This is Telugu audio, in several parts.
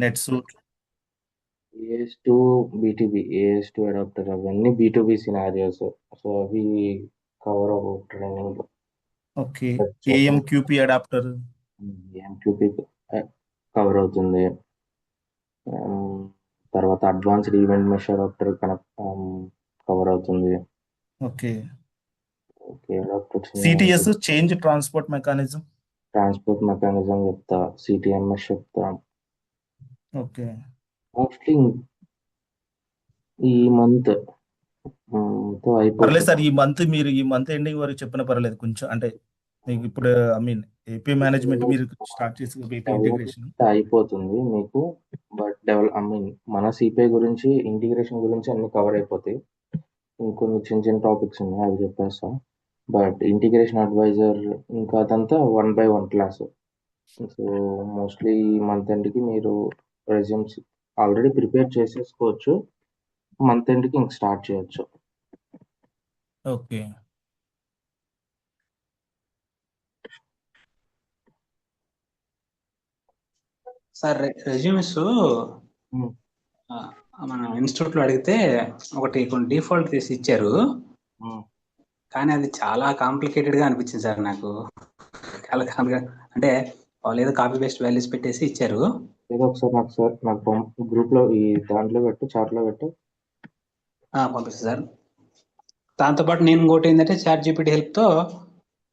Net suit. AS2 B2B, AS2 adapter అవన్నీ B2B సినారియోస్. సో అవి కవర్ అవ్వవు training. Okay. AMQP adapter. MQP cover అవుతుంది. Um, తర్వాత advanced event mesh adapter cover అవుతుంది. Okay. Okay, adapters CTS change transport mechanism. Transport mechanism చెప్తా, CTMS చెప్తా. ఓకే. మోస్ట్లీ ఈ మంత్ తో పర్లేదు అయిపోతుంది. సార్, ఈ మంత్ ఎండింగ్ వరకు చెప్పిన పర్లేదు కొంచెం, అంటే మీకు ఇప్పుడు ఐ మీన్ ఏపీ మేనేజ్మెంట్ మీరు స్టార్ట్ చేసి ఏపీ ఇంటిగ్రేషన్. డెవలప్మెంట్ అయిపోతుంది మీకు. బట్ ఐ మీన్ మన సిపిఐ గురించి, ఇంటిగ్రేషన్ గురించి అన్ని కవర్ అయిపోతాయి. ఇంకొన్ని చిన్న చిన్న టాపిక్స్ ఉన్నాయి, అవి చెప్పేస్తా. బట్ ఇంటిగ్రేషన్ అడ్వైజర్ ఇంకా అదంతా 1 by 1 క్లాస్. సో మోస్ట్లీ ఈ మంత్ ఎండ్కి మీరు రెజ్యూమ్స్ ఆల్రెడీ ప్రిపేర్ చేసేసుకోవచ్చు. మంత్ ఎండ్కి ఇంక స్టార్ట్ చేయొచ్చు. ఓకే. Sir resumes Hmm. మన ఇన్స్టిట్యూట్ లో అడిగితే ఒకటి కొన్ని డిఫాల్ట్ తీసి ఇచ్చారు, Hmm. కానీ అది చాలా కాంప్లికేటెడ్ గా అనిపించింది సార్ నాకు. చాలా అంటే వాళ్ళు ఏదో కాపీ పేస్ట్ వాల్యూస్ పెట్టేసి ఇచ్చారు. ఏదో ఒకసారి నాకు గ్రూప్ లో ఈ దాంట్లో పెట్టు, చాట్ లో పెట్టు. పంపిస్తాను సార్. దాంతోపాటు నేను ఇంకోటి ఏంటంటే చాట్ జీపీటీ హెల్ప్ తో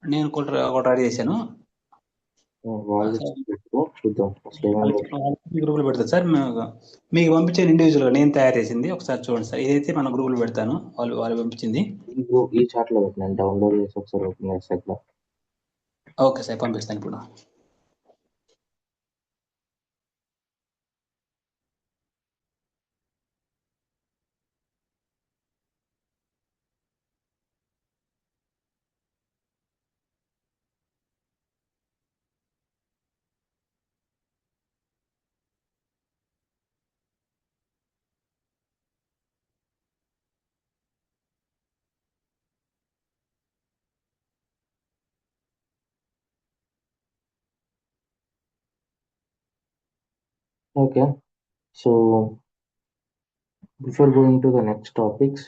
నేను ఒకటి రెడీ చేశాను. వాళ్ళు పెట్టు, చూద్దాం అసలు ఏమైందో. గ్రూప్ లో పెడతాను సార్. మీకు పంపించాను ఇండివిజువల్ గా నేను తయారు చేసింది, ఒకసారి చూడండి సార్. ఇదైతే మన గ్రూప్ లో పెడతాను, వాళ్ళు పంపించింది. ఈ చాట్ లో పెట్టు, నేను డౌన్లోడ్ చేసి ఒకసారి ఓపెన్ చేస్తా. ఓకే సార్, పంపిస్తాను ఇప్పుడు. Okay, so before going to the next topics,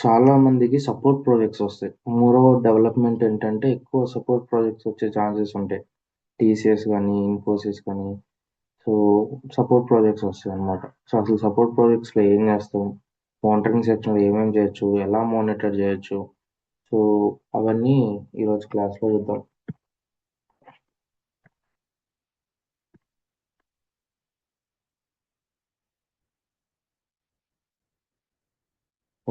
చాలా మందికి సపోర్ట్ ప్రాజెక్ట్స్ వస్తాయి. మోరోవర్ డెవలప్మెంట్ ఏంటంటే ఎక్కువ సపోర్ట్ ప్రాజెక్ట్స్ వచ్చే ఛాన్సెస్ ఉంటాయి. TCS కానీ, ఇన్ఫోసిస్ కానీ. సో సపోర్ట్ ప్రాజెక్ట్స్ వస్తాయి అనమాట. సో అసలు సపోర్ట్ ప్రాజెక్ట్స్లో ఏం చేస్తాం, మానిటరింగ్ సెక్షన్లో ఏమేమి చేయొచ్చు, ఎలా మానిటర్ చేయొచ్చు, సో అవన్నీ ఈరోజు క్లాస్లో చూద్దాం.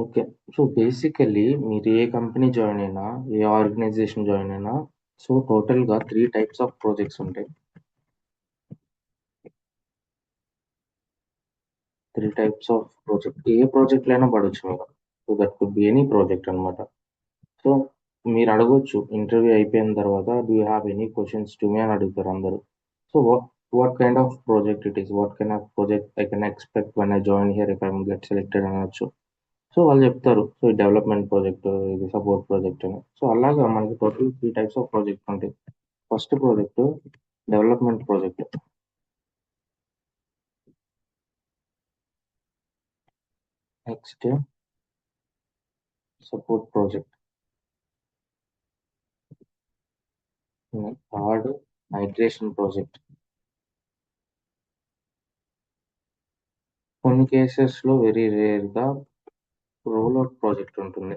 ఓకే, సో బేసికల్లీ మీరు ఏ కంపెనీ జాయిన్ అయినా, ఏ ఆర్గనైజేషన్ జాయిన్ అయినా, సో టోటల్గా 3 టైప్స్ ఆఫ్ ప్రాజెక్ట్స్ ఉంటాయి. 3 టైప్స్ ఆఫ్ ప్రాజెక్ట్, ఏ ప్రాజెక్ట్ అయినా పడవచ్చు మీరు. So that could be any project అనమాట. సో మీరు అడగొచ్చు ఇంటర్వ్యూ అయిపోయిన తర్వాత, do you have any questions to me అని అడుగుతారు అందరూ. So what kind of project it is, what kind of project I can expect one I join here if I'm get selected అనొచ్చు. సో వాళ్ళు చెప్తారు, సో ఇది డెవలప్మెంట్ ప్రాజెక్ట్, ఇది సపోర్ట్ ప్రాజెక్ట్ అని. సో అలాగా మనకి టోటల్ 3 టైప్స్ ఆఫ్ ప్రాజెక్ట్ ఉంటాయి. First project development project. Next support project. Third migration project. కొన్ని కేసెస్లో వెరీ రేర్గా రోల్ అవుట్ ప్రాజెక్ట్ ఉంటుంది.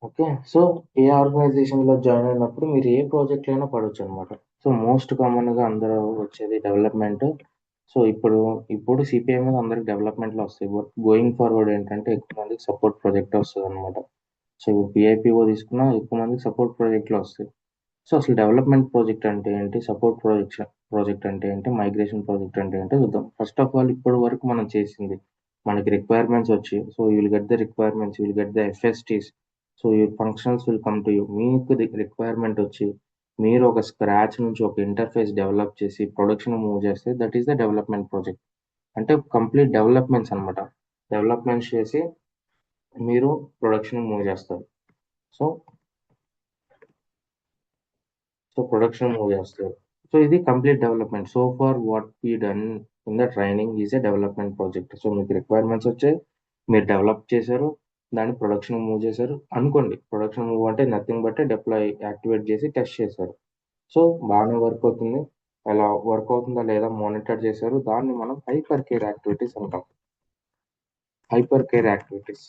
ఓకే, సో ఏ ఆర్గనైజేషన్లో జాయిన్ అయినప్పుడు మీరు ఏ ప్రాజెక్ట్ అయినా పడవచ్చు అనమాట. సో మోస్ట్ కామన్గా అందరూ వచ్చేది డెవలప్మెంట్. సో ఇప్పుడు సిపిఐ మీద అందరికి డెవలప్మెంట్లో వస్తాయి. బట్ గోయింగ్ ఫార్వర్డ్ ఏంటంటే ఎక్కువ మందికి సపోర్ట్ ప్రాజెక్ట్ వస్తుంది అనమాట. సో ఇప్పుడు పిఐపిఓ తీసుకున్నా ఎక్కువ మందికి సపోర్ట్ ప్రాజెక్ట్లో వస్తాయి. సో అసలు డెవలప్మెంట్ ప్రాజెక్ట్ అంటే ఏంటి, సపోర్ట్ ప్రాజెక్ట్ అంటే ఏంటి, మైగ్రేషన్ ప్రాజెక్ట్ అంటే ఏంటో చూద్దాం. ఫస్ట్ ఆఫ్ ఆల్ ఇప్పటి వరకు మనం చేసింది, మనకి రిక్వైర్మెంట్స్ వచ్చి, so you will get the requirements, you will get the FSTs. So your functions will come to you. మీకు రిక్వైర్మెంట్ వచ్చి మీరు ఒక స్క్రాచ్ నుంచి ఒక ఇంటర్ఫేస్ డెవలప్ చేసి ప్రొడక్షన్ మూవ్ చేస్తే that is the development project. అంటే కంప్లీట్ డెవలప్మెంట్స్ అనమాట. డెవలప్మెంట్స్ చేసి మీరు ప్రొడక్షన్ మూవ్ చేస్తారు. సో సో ప్రొడక్షన్ మూవ్ చేస్తారు. సో ఇది complete development. So far what we done in the training is a development project. So మీకు రిక్వైర్మెంట్స్ వచ్చాయి, మీరు డెవలప్ చేశారు, దాన్ని ప్రొడక్షన్ మూవ్ చేశారు అనుకోండి. ప్రొడక్షన్ మూవ్ అంటే నథింగ్ బట్ డిప్లాయ్ యాక్టివేట్ చేసి టెస్ట్ చేశారు. సో బాగానే వర్క్ అవుతుంది. అలా వర్క్ అవుతుందా లేదా మానిటర్ చేశారు. దాన్ని మనం హైపర్ కేర్ యాక్టివిటీస్ అంటాం. Hyper care activities.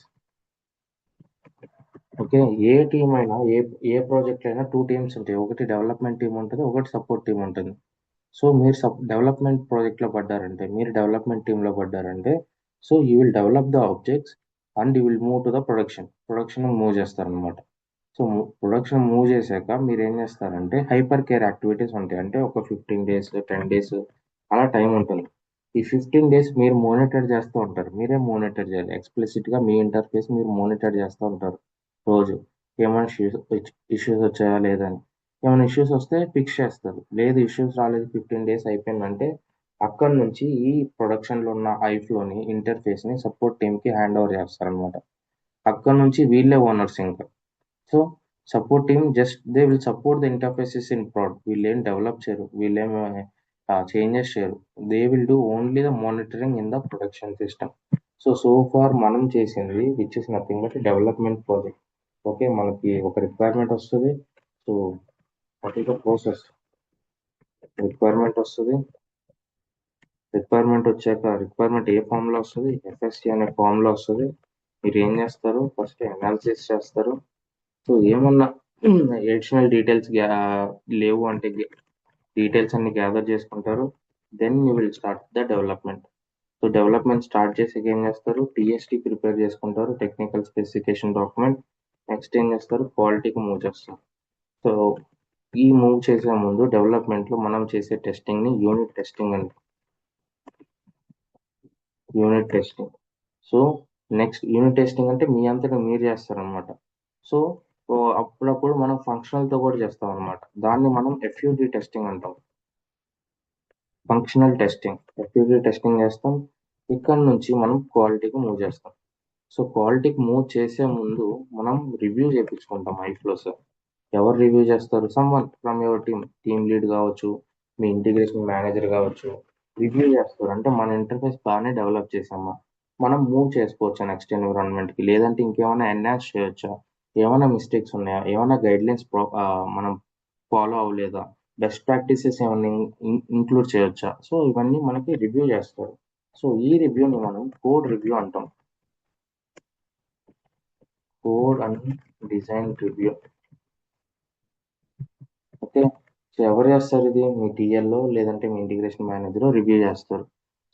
ఓకే. ఏ టీం అయినా ఏ ప్రాజెక్ట్ అయినా 2 టీమ్స్ ఉంటాయి. ఒకటి డెవలప్మెంట్ టీమ్ ఉంటుంది, ఒకటి సపోర్ట్ టీమ్ ఉంటుంది. సో మీరు డెవలప్మెంట్ ప్రాజెక్ట్లో పడ్డారంటే, మీరు డెవలప్మెంట్ టీంలో పడ్డారంటే, so you will develop the objects and you will move to the production move చేస్తారనమాట. సో ప్రొడక్షన్ మూవ్ చేశాక మీరు ఏం చేస్తారంటే హైపర్ కేర్ యాక్టివిటీస్ ఉంటాయి. అంటే ఒక 15 డేస్ 10 డేస్ అలా టైం ఉంటుంది. ఈ 15 డేస్ మీరు మానిటర్ చేస్తూ ఉంటారు. మీరే మానిటర్ చేయాలి. ఎక్స్ప్లిసిట్గా మీ ఇంటర్ఫేస్ మీరు మానిటర్ చేస్తూ ఉంటారు రోజు. ఏమైనా ఇష్యూస్ వచ్చాయా లేదా అని. ఏమైనా ఇష్యూస్ వస్తే ఫిక్స్ చేస్తారు. లేదు ఇష్యూస్ రాలేదు 15 డేస్ అయిపోయిందంటే అక్కడ నుంచి ఈ ప్రొడక్షన్లో ఉన్న ఐఫ్లోని ఇంటర్ఫేస్ని సపోర్ట్ టీమ్కి హ్యాండ్ ఓవర్ చేస్తారనమాట. అక్కడ నుంచి వీళ్ళే ఓనర్స్ ఇంకా. So support team just they will support the interfaces in prod. వీళ్ళేం డెవలప్ చేయరు, వీళ్ళేం చేంజెస్ చేయరు. They will do only the monitoring in the production system. So far మనం చేసింది which is nothing but development project. Okay, మనకి ఒక రిక్వైర్మెంట్ వస్తుంది. So what is the process? Requirement వస్తుంది. రిక్వైర్మెంట్ వచ్చాక రిక్వైర్మెంట్ ఏ ఫామ్లో వస్తుంది? ఎఫ్ఎస్టి అనే ఫామ్లో వస్తుంది. మీరు ఏం చేస్తారు? ఫస్ట్ అనాలిసిస్ చేస్తారు. సో ఏమన్నా ఎడిషనల్ డీటెయిల్స్ లేవు అంటే డీటెయిల్స్ అన్ని గ్యాదర్ చేసుకుంటారు. Then you will start the development. So development start చేసి ఏం చేస్తారు? టీఎస్టీ ప్రిపేర్ చేసుకుంటారు, టెక్నికల్ స్పెసిఫికేషన్ డాక్యుమెంట్. నెక్స్ట్ ఏం చేస్తారు? క్వాలిటీకి మూవ్ చేస్తారు. సో ఈ మూవ్ చేసే ముందు డెవలప్మెంట్లో మనం చేసే టెస్టింగ్ని యూనిట్ టెస్టింగ్ అండి. Unit testing. So next unit testing అంటే మీ అంతటా మీరు చేస్తారనమాట. సో అప్పుడప్పుడు మనం ఫంక్షనల్తో కూడా చేస్తాం అనమాట. దాన్ని మనం ఎఫ్యూడి టెస్టింగ్ అంటాం. ఫంక్షనల్ టెస్టింగ్, ఎఫ్యూడి టెస్టింగ్ చేస్తాం. ఇక్కడ నుంచి మనం క్వాలిటీకి మూవ్ చేస్తాం. సో క్వాలిటీకి మూవ్ చేసే ముందు మనం రివ్యూ చేయించుకుంటాం ఐఫ్లోస్. ఎవరు రివ్యూ చేస్తారు? Someone from your team lead కావచ్చు, మీ ఇంటిగ్రేషన్ మేనేజర్ కావచ్చు. రివ్యూ చేస్తారు. అంటే మన ఇంటర్ఫేస్ బాగానే డెవలప్ చేసామా, మనం మూవ్ చేసుకోవచ్చా నెక్స్ట్ ఎన్విరాన్మెంట్కి, లేదంటే ఇంకేమైనా ఎన్హాన్స్ చేయొచ్చా, ఏమైనా మిస్టేక్స్ ఉన్నాయా, ఏమైనా గైడ్లైన్స్ మనం ఫాలో అవ్వలేదా, బెస్ట్ ప్రాక్టీసెస్ ఏమైనా ఇంక్లూడ్ చేయొచ్చా. సో ఇవన్నీ మనకి రివ్యూ చేస్తారు. సో ఈ రివ్యూని మనం కోడ్ రివ్యూ అంటాం. Code and design review. Okay. So ఎవరు చేస్తారు ఇది? మీ టీఎల్లో లేదంటే మీ ఇంటిగ్రేషన్ మేనేజర్ రివ్యూ చేస్తారు.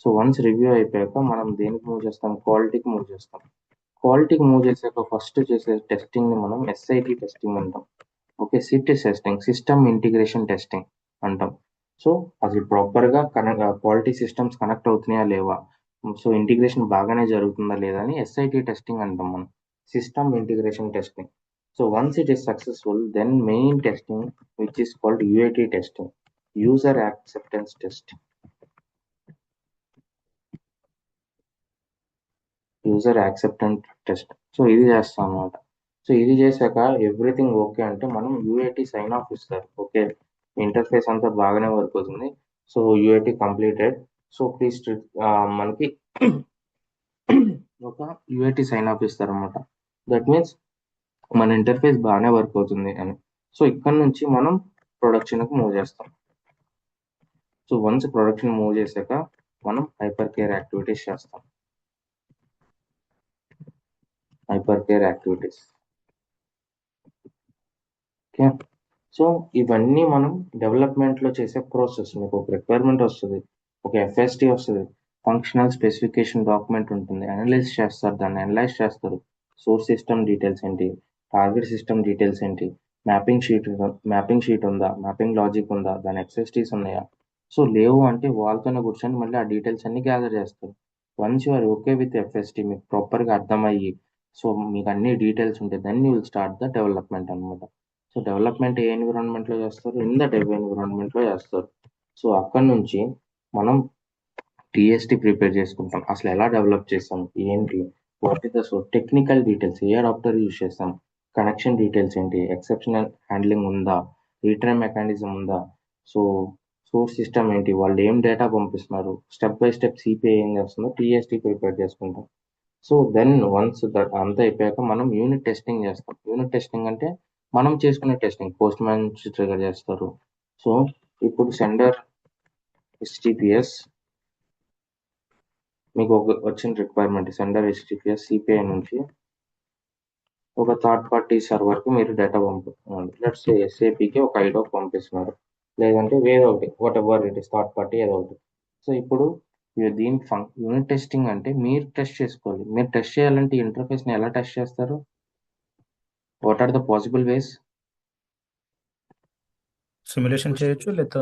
సో వన్స్ రివ్యూ అయిపోయాక మనం దేనికి మూవ్ చేస్తాం? క్వాలిటీకి మూవ్ చేస్తాం. క్వాలిటీకి మూవ్ చేసాక ఫస్ట్ చేసే టెస్టింగ్ని మనం ఎస్ఐటి టెస్టింగ్ అంటాం. Okay, city testing, system integration testing అంటాం. సో అసలు ప్రాపర్గా క్వాలిటీ సిస్టమ్స్ కనెక్ట్ అవుతున్నాయా లేవా, సో ఇంటిగ్రేషన్ బాగానే జరుగుతుందా లేదా అని ఎస్ఐటి టెస్టింగ్ అంటాం మనం. System integration testing. So once it is successful, then main testing, which is called UAT testing, user acceptance test. User acceptance test. So ఇది చేస్తాం అనమాట. సో ఇది చేశాక ఎవ్రీథింగ్ ఓకే అంటే మనం యూఏటీ సైన్ ఆఫ్ ఇస్తారు. ఓకే, ఇంటర్ఫేస్ అంతా బాగానే వర్క్ అవుతుంది. So UAT completed. So please మనకి ఒక యూఏటీ సైన్ ఆఫ్ ఇస్తారు అనమాట. దట్ మీన్స్ మన ఇంటర్ఫేస్ బాగానే వర్క్ అవుతుంది అని. సో ఇక్కడ నుంచి మనం ప్రొడక్షన్కి మూవ్ చేస్తాం. సో వన్స్ ప్రొడక్షన్ మూవ్ చేశాక మనం హైపర్ కేర్ యాక్టివిటీస్ చేస్తాం. Hyper care activities. Okay. So ఇవన్నీ మనం డెవలప్మెంట్లో చేసే ప్రాసెస్. మీకు ఒక రిక్వైర్మెంట్ వస్తుంది, ఒక ఎఫ్ఎస్టి వస్తుంది, ఫంక్షనల్ స్పెసిఫికేషన్ డాక్యుమెంట్ ఉంటుంది, అనలైజ్ చేస్తారు, దాన్ని అనలైజ్ చేస్తారు. సోర్స్ సిస్టమ్ డీటెయిల్స్ ఏంటి, టార్గెట్ సిస్టమ్ డీటెయిల్స్ ఏంటి, మ్యాపింగ్ షీట్ ఉందా, మ్యాపింగ్ లాజిక్ ఉందా, దాని ఎక్స్ఎస్టీస్ ఉన్నాయా. సో లేవు అంటే వాళ్ళతోనే కూర్చొని మళ్ళీ ఆ డీటెయిల్స్ అన్ని గ్యాదర్ చేస్తారు. Once you are okay with FST, మీకు ప్రాపర్గా అర్థమయ్యి, సో మీకు అన్ని డీటెయిల్స్ ఉంటాయి, then you will start the development అనమాట. సో డెవలప్మెంట్ ఏ ఎన్విరాన్మెంట్లో చేస్తారు? ఇన్ ద డెవ్ ఎన్విరాన్మెంట్లో చేస్తారు. సో అక్కడ నుంచి మనం టీఎస్టీ ప్రిపేర్ చేసుకుంటాం. అసలు ఎలా డెవలప్ చేస్తాం, ఏంటి, what is the so technical details, A adapter use చేస్తాం, కనెక్షన్ డీటెయిల్స్ ఏంటి, ఎక్సెప్షనల్ హ్యాండ్లింగ్ ఉందా, రిటర్న్ మెకానిజం ఉందా, సో సోర్స్ సిస్టమ్ ఏంటి, వాళ్ళు ఏం డేటా పంపిస్తున్నారు, స్టెప్ బై స్టెప్ సిపిఐ ఏం చేస్తుందో టీఎస్టీ ప్రిపేర్ చేసుకుంటాం. సో దెన్ వన్స్ అంతా అయిపోయాక మనం యూనిట్ టెస్టింగ్ చేస్తాం. యూనిట్ టెస్టింగ్ అంటే మనం చేసుకునే టెస్టింగ్ పోస్ట్ మ్యాన్ నుంచి ట్రిగర్ చేస్తారు. సో ఇప్పుడు సెండర్ హెచ్టిపిఎస్ మీకు వచ్చిన రిక్వైర్మెంట్, సెండర్ హెచ్టిపిఎస్ సిపిఐ నుంచి ఒక థర్డ్ పార్టీ సర్వర్కి మీరు డేటా పంపుతున్నారు. లెట్స్ ఎస్ఏపికి ఒక ఐడాక్ పంపిస్తున్నారు, లేదంటే వేరే ఒకటి what ever it is third party ఏదో ఒకటి. సో ఇప్పుడు దీని యూనిట్ టెస్టింగ్ అంటే మీరు టెస్ట్ చేసుకోవాలి. మీరు టెస్ట్ చేయాలంటే ఇంటర్ఫేస్ని ఎలా టెస్ట్ చేస్తారు? What are the possible ways? Simulation చేయొచ్చు లేదా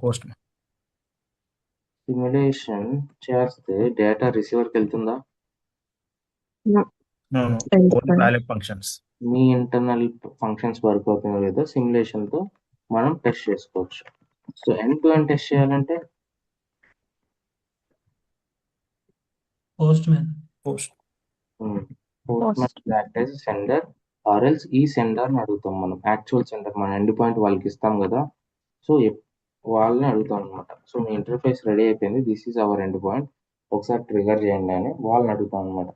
పోస్ట్. సిమ్యులేషన్ చేస్తే డేటా రిసీవర్కి వెళ్తుందా? Only palette functions. మీ ఇంటర్నల్ ఫంక్షన్స్ వర్క్ అవుతుందో లేదో సిమ్యులేషన్తో మనం టెస్ట్ చేసుకోవచ్చు. So end to end test చేయాలంటే postman post act as sender or else ఈ సెండర్ని అడుగుతాం మనం. యాక్చువల్ సెండర్ మన ఎండ్ పాయింట్ వాళ్ళకి ఇస్తాం కదా, సో వాళ్ళని అడుగుతాం అనమాట. సో మీ ఇంటర్ఫేస్ రెడీ అయిపోయింది, this is our end point, ఒకసారి ట్రిగర్ చేయండి అని వాళ్ళని అడుగుతాం అనమాట.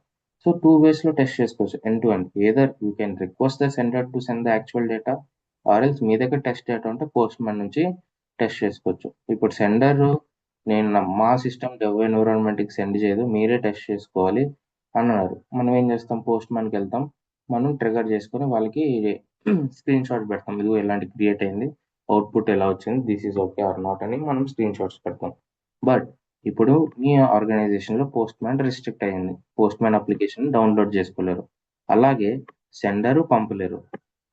సో 2 ways టెస్ట్ చేసుకోవచ్చు end to end. Either you can request the sender to send the actual data, or else మీ దగ్గర టెస్ట్ డేటా ఉంటే పోస్ట్ మ్యాన్ నుంచి టెస్ట్ చేసుకోవచ్చు. ఇప్పుడు సెండర్ నేను మా సిస్టమ్ డెవ్ ఎన్విరాన్మెంట్కి సెండ్ చేయదు, మీరే టెస్ట్ చేసుకోవాలి అన్నారు. మనం ఏం చేస్తాం, పోస్ట్ మ్యాన్కి వెళ్తాం, మనం ట్రిగర్ చేసుకొని వాళ్ళకి స్క్రీన్ షాట్ పెడతాం, ఇది ఇలాంటి క్రియేట్ అయింది, అవుట్పుట్ ఎలా వచ్చింది, this is okay or not అని మనం స్క్రీన్ షాట్స్ పెడతాం. బట్ ఇప్పుడు మీ ఆర్గనైజేషన్లో పోస్ట్ మ్యాన్ రిస్ట్రిక్ట్ అయ్యింది, పోస్ట్ మ్యాన్ అప్లికేషన్ డౌన్లోడ్ చేసుకోలేరు, అలాగే సెండరు పంపలేరు.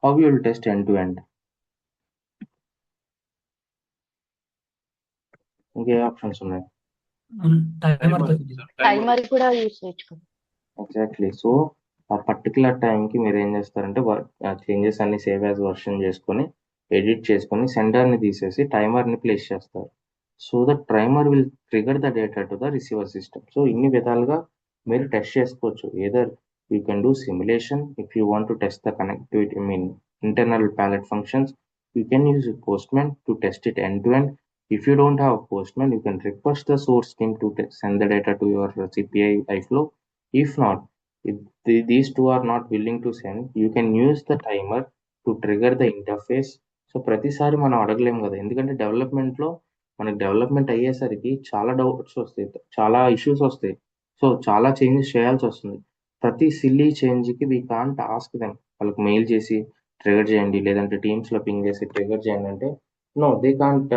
How you will test end to end? ఇంకే ఆప్షన్స్ ఉన్నాయి? టైమర్ కూడా యూస్ చేయొచ్చు. ఎగ్జాక్ట్లీ. సో ఆ పర్టికులర్ టైంకి మీరు ఏం చేస్తారంటే చేంజెస్ అన్ని సేవ్ యాజ్ వర్షన్ చేసుకొని ఎడిట్ చేసుకొని సెండర్ని తీసేసి టైమర్ని ప్లేస్ చేస్తారు. So the timer will trigger the data to the receiver system. So ఇన్ని విధాలుగా మీరు టెస్ట్ చేసుకోవచ్చు. Either you can do simulation if you want to test the connectivity, internal palette functions. You can use Postman to test it end to end. If you don't have a postman, you can request the source team to send the data to your CPI iFlow. If not, if these two are not willing to send, you can use the timer to trigger the interface. So ప్రతిసారి మనం అడగలేము కదా, ఎందుకంటే డెవలప్మెంట్లో మనకి డెవలప్మెంట్ అయ్యేసరికి చాలా డౌట్స్ వస్తాయి, చాలా ఇష్యూస్ వస్తాయి, సో చాలా చేంజెస్ చేయాల్సి వస్తుంది. ప్రతి సిల్లీ చేంజ్కి వీ కాంట్ ఆస్క్ దెమ్, వాళ్ళకి మెయిల్ చేసి ట్రిగర్ చేయండి, లేదంటే టీమ్స్లో పింగ్ చేసి ట్రిగర్ చేయండి అంటే no, they can't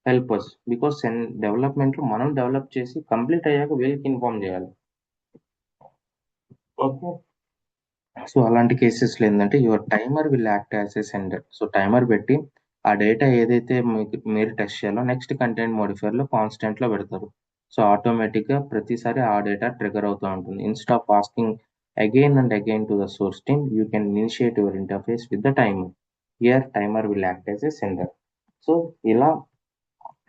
help us, because డెవలప్మెంట్లో మనం డెవలప్ చేసి కంప్లీట్ అయ్యాక వీళ్ళకి ఇన్ఫార్మ్ చేయాలి. ఓకే, సో అలాంటి కేసెస్లో ఏంటంటే your timer will act as a sender. So timer పెట్టి ఆ డేటా ఏదైతే మీరు టెస్ట్ చేయాలో నెక్స్ట్ కంటెంట్ మోడిఫైర్లో కాన్స్టెంట్లో పెడతారు. సో ఆటోమేటిక్గా ప్రతిసారి ఆ డేటా ట్రిగర్ అవుతూ ఉంటుంది. Instead of asking again and again to the source team, you can initiate your interface with the timer. Here timer will act as a sender. So ఇలా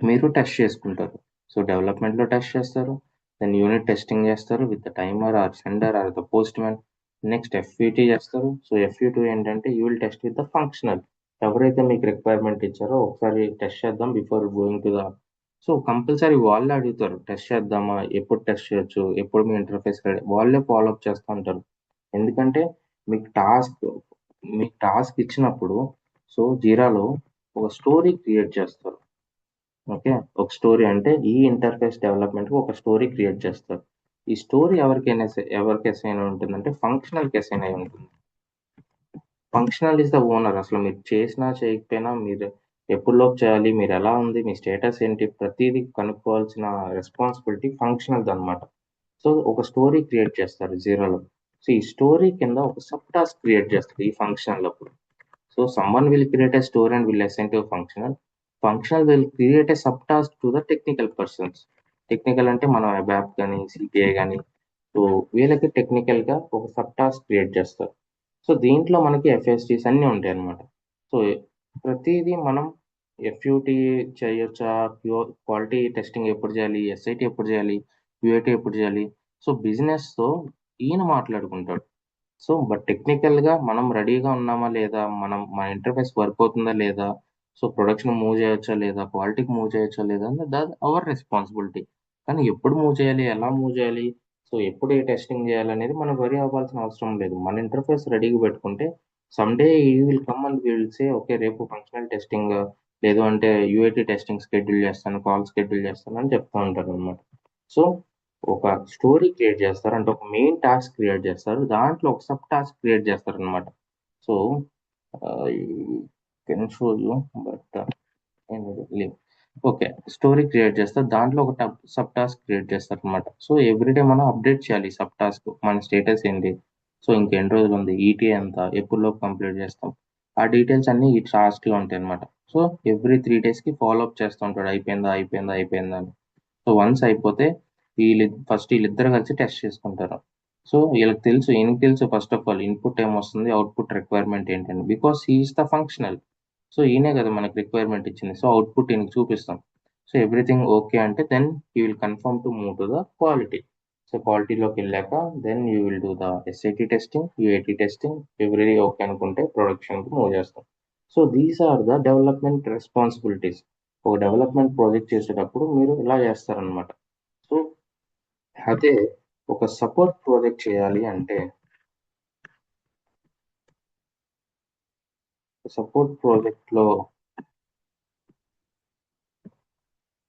మీరు టెస్ట్ చేసుకుంటారు. సో డెవలప్మెంట్లో టెస్ట్ చేస్తారు, దెన్ యూనిట్ టెస్టింగ్ చేస్తారు with the timer or sender or the Postman. Next FUT చేస్తారు. సో ఎఫ్యూటీ ఏంటంటే you will test with the functional. ఎవరైతే మీకు రిక్వైర్మెంట్ ఇచ్చారో ఒకసారి టెస్ట్ చేద్దాం before going to the, so compulsory వాళ్ళే అడుగుతారు టెస్ట్ చేద్దామా, ఎప్పుడు టెస్ట్ చేయొచ్చు, ఎప్పుడు మీ ఇంటర్ఫేస్ రెడీ, వాళ్ళే ఫాలోఅప్ చేస్తూ ఉంటారు. ఎందుకంటే మీకు టాస్క్ ఇచ్చినప్పుడు సో జీరాలో ఒక స్టోరీ క్రియేట్ చేస్తారు. ఓకే, ఒక స్టోరీ అంటే ఈ ఇంటర్ఫేస్ డెవలప్మెంట్కి ఒక స్టోరీ క్రియేట్ చేస్తారు. ఈ స్టోరీ ఎవరికి అసైన్ ఉంటుందంటే ఫంక్షనల్కి అసైన్ అయి ఉంటుంది. Functional is the owner. అసలు మీరు చేసినా చేయకపోయినా మీరు ఎప్పుడులోపు చేయాలి, మీరు ఎలా ఉంది, మీ స్టేటస్ ఏంటి, ప్రతిదీ కనుక్కోవాల్సిన రెస్పాన్సిబిలిటీ ఫంక్షనల్ అనమాట. సో ఒక స్టోరీ క్రియేట్ చేస్తారు జీరోలో. సో ఈ స్టోరీ కింద ఒక సబ్ టాస్క్ క్రియేట్ చేస్తారు ఈ ఫంక్షనల్ అప్పుడు. So someone will create a store and will assign to a functional. Functional will create a subtask to the technical persons. Technical అంటే మనం అబాప్ కానీ సిపిఐ కానీ, సో వీళ్ళకి టెక్నికల్గా ఒక సబ్ టాస్క్ క్రియేట్ చేస్తారు. సో దీంట్లో మనకి ఎఫ్ఎస్టీస్ అన్నీ ఉంటాయి అన్నమాట. సో ప్రతిదీ మనం ఎఫ్యూటీ చేయొచ్చా, క్వాలిటీ టెస్టింగ్ ఎప్పుడు చేయాలి, ఎస్ఐటి ఎప్పుడు చేయాలి, యూఐటీ ఎప్పుడు చేయాలి, సో బిజినెస్తో ఈయన మాట్లాడుకుంటాడు. సో బట్ టెక్నికల్గా మనం రెడీగా ఉన్నామా లేదా, మన ఇంటర్ఫేస్ వర్క్ అవుతుందా లేదా, సో ప్రొడక్షన్ మూవ్ చేయొచ్చా లేదా, క్వాలిటీకి మూవ్ చేయొచ్చా లేదా అంటే దట్ అవర్ రెస్పాన్సిబిలిటీ. కానీ ఎప్పుడు మూవ్ చేయాలి, ఎలా మూవ్ చేయాలి, సో ఎప్పుడు ఏ టెస్టింగ్ చేయాలనేది మనం వరి అవ్వాల్సిన అవసరం లేదు. మన ఇంటర్ఫేస్ రెడీగా పెట్టుకుంటే someday you will come and will say okay రేపు ఫంక్షనల్ టెస్టింగ్ లేదు అంటే యూఐటీ టెస్టింగ్ షెడ్యూల్ చేస్తాను, కాల్ షెడ్యూల్ చేస్తాను అని చెప్తూ ఉంటారు అనమాట. సో ఒక స్టోరీ క్రియేట్ చేస్తారు, అంటే ఒక మెయిన్ టాస్క్ క్రియేట్ చేస్తారు, దాంట్లో ఒక సబ్ టాస్క్ క్రియేట్ చేస్తారు అనమాట. So can show you but okay story create చేస్తారు, దాంట్లో ఒక సబ్ టాస్క్ క్రియేట్ చేస్తారు అనమాట. సో ఎవ్రీడే మనం అప్డేట్ చేయాలి సబ్ టాస్క్, మన స్టేటస్ ఏంటి, సో ఇంకెన్ని రోజులు ఉంది, ఈటీ ఎంత, ఎప్పుడులోపు కంప్లీట్ చేస్తాం, ఆ డీటెయిల్స్ అన్ని ఈ టాస్క్ లో ఉంటాయి అనమాట. సో ఎవ్రీ 3 days కి ఫాలో అప్ చేస్తూ ఉంటాడు, అయిపోయిందా అయిపోయిందా అయిపోయిందా అని. సో వన్స్ అయిపోతే వీళ్ళిద్దరు కలిసి టెస్ట్ చేసుకుంటారు. సో వీళ్ళకి తెలుసు, ఈయనకి తెలుసు ఫస్ట్ ఆఫ్ ఆల్ ఇన్పుట్ ఏమొస్తుంది, అవుట్పుట్ రిక్వైర్మెంట్ ఏంటని, because he is the functional. So ఈయనే కదా మనకి రిక్వైర్మెంట్ ఇచ్చింది, సో అవుట్పుట్ ఈయనకి చూపిస్తాం. సో ఎవ్రీథింగ్ ఓకే అంటే then you will confirm to move to the quality. So క్వాలిటీలోకి వెళ్ళాక then you will do the SIT testing, UIT testing, every okay అనుకుంటే ప్రొడక్షన్కి మూవ్ చేస్తాం. So these are the development responsibilities. ఒక డెవలప్మెంట్ ప్రాజెక్ట్ చేసేటప్పుడు మీరు ఇలా చేస్తారనమాట. సో అదే ఒక సపోర్ట్ ప్రాజెక్ట్ చేయాలి అంటే, సపోర్ట్ ప్రాజెక్ట్లో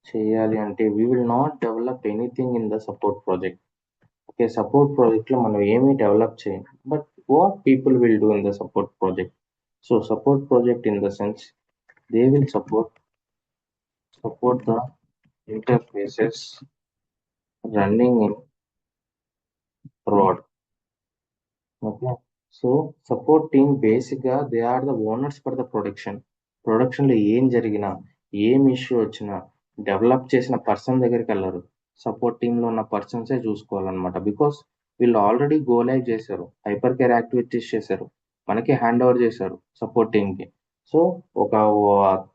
చేయాలి అంటే we will not develop anything in the support project. Okay support ప్రాజెక్ట్లో మనం ఏమీ డెవలప్ చేయం, but what people will do in the support project. So support project in the sense they will support the interfaces running in prod. Okay, so support team basic గా they are the owners for the production లో ఏం జరిగినా, ఏం ఇష్యూ వచ్చినా డెవలప్ చేసిన పర్సన్ దగ్గరికి వెళ్ళరు, సపోర్ట్ టీమ్ లో ఉన్న పర్సన్సే చూసుకోవాలన్నమాట. బికాస్ వీళ్ళు ఆల్రెడీ గో లైవ్ చేశారు, హైపర్ కేర్ యాక్టివిటీస్ చేశారు, మనకి హ్యాండ్ ఓవర్ చేశారు సపోర్ట్ టీమ్ కి. సో ఒక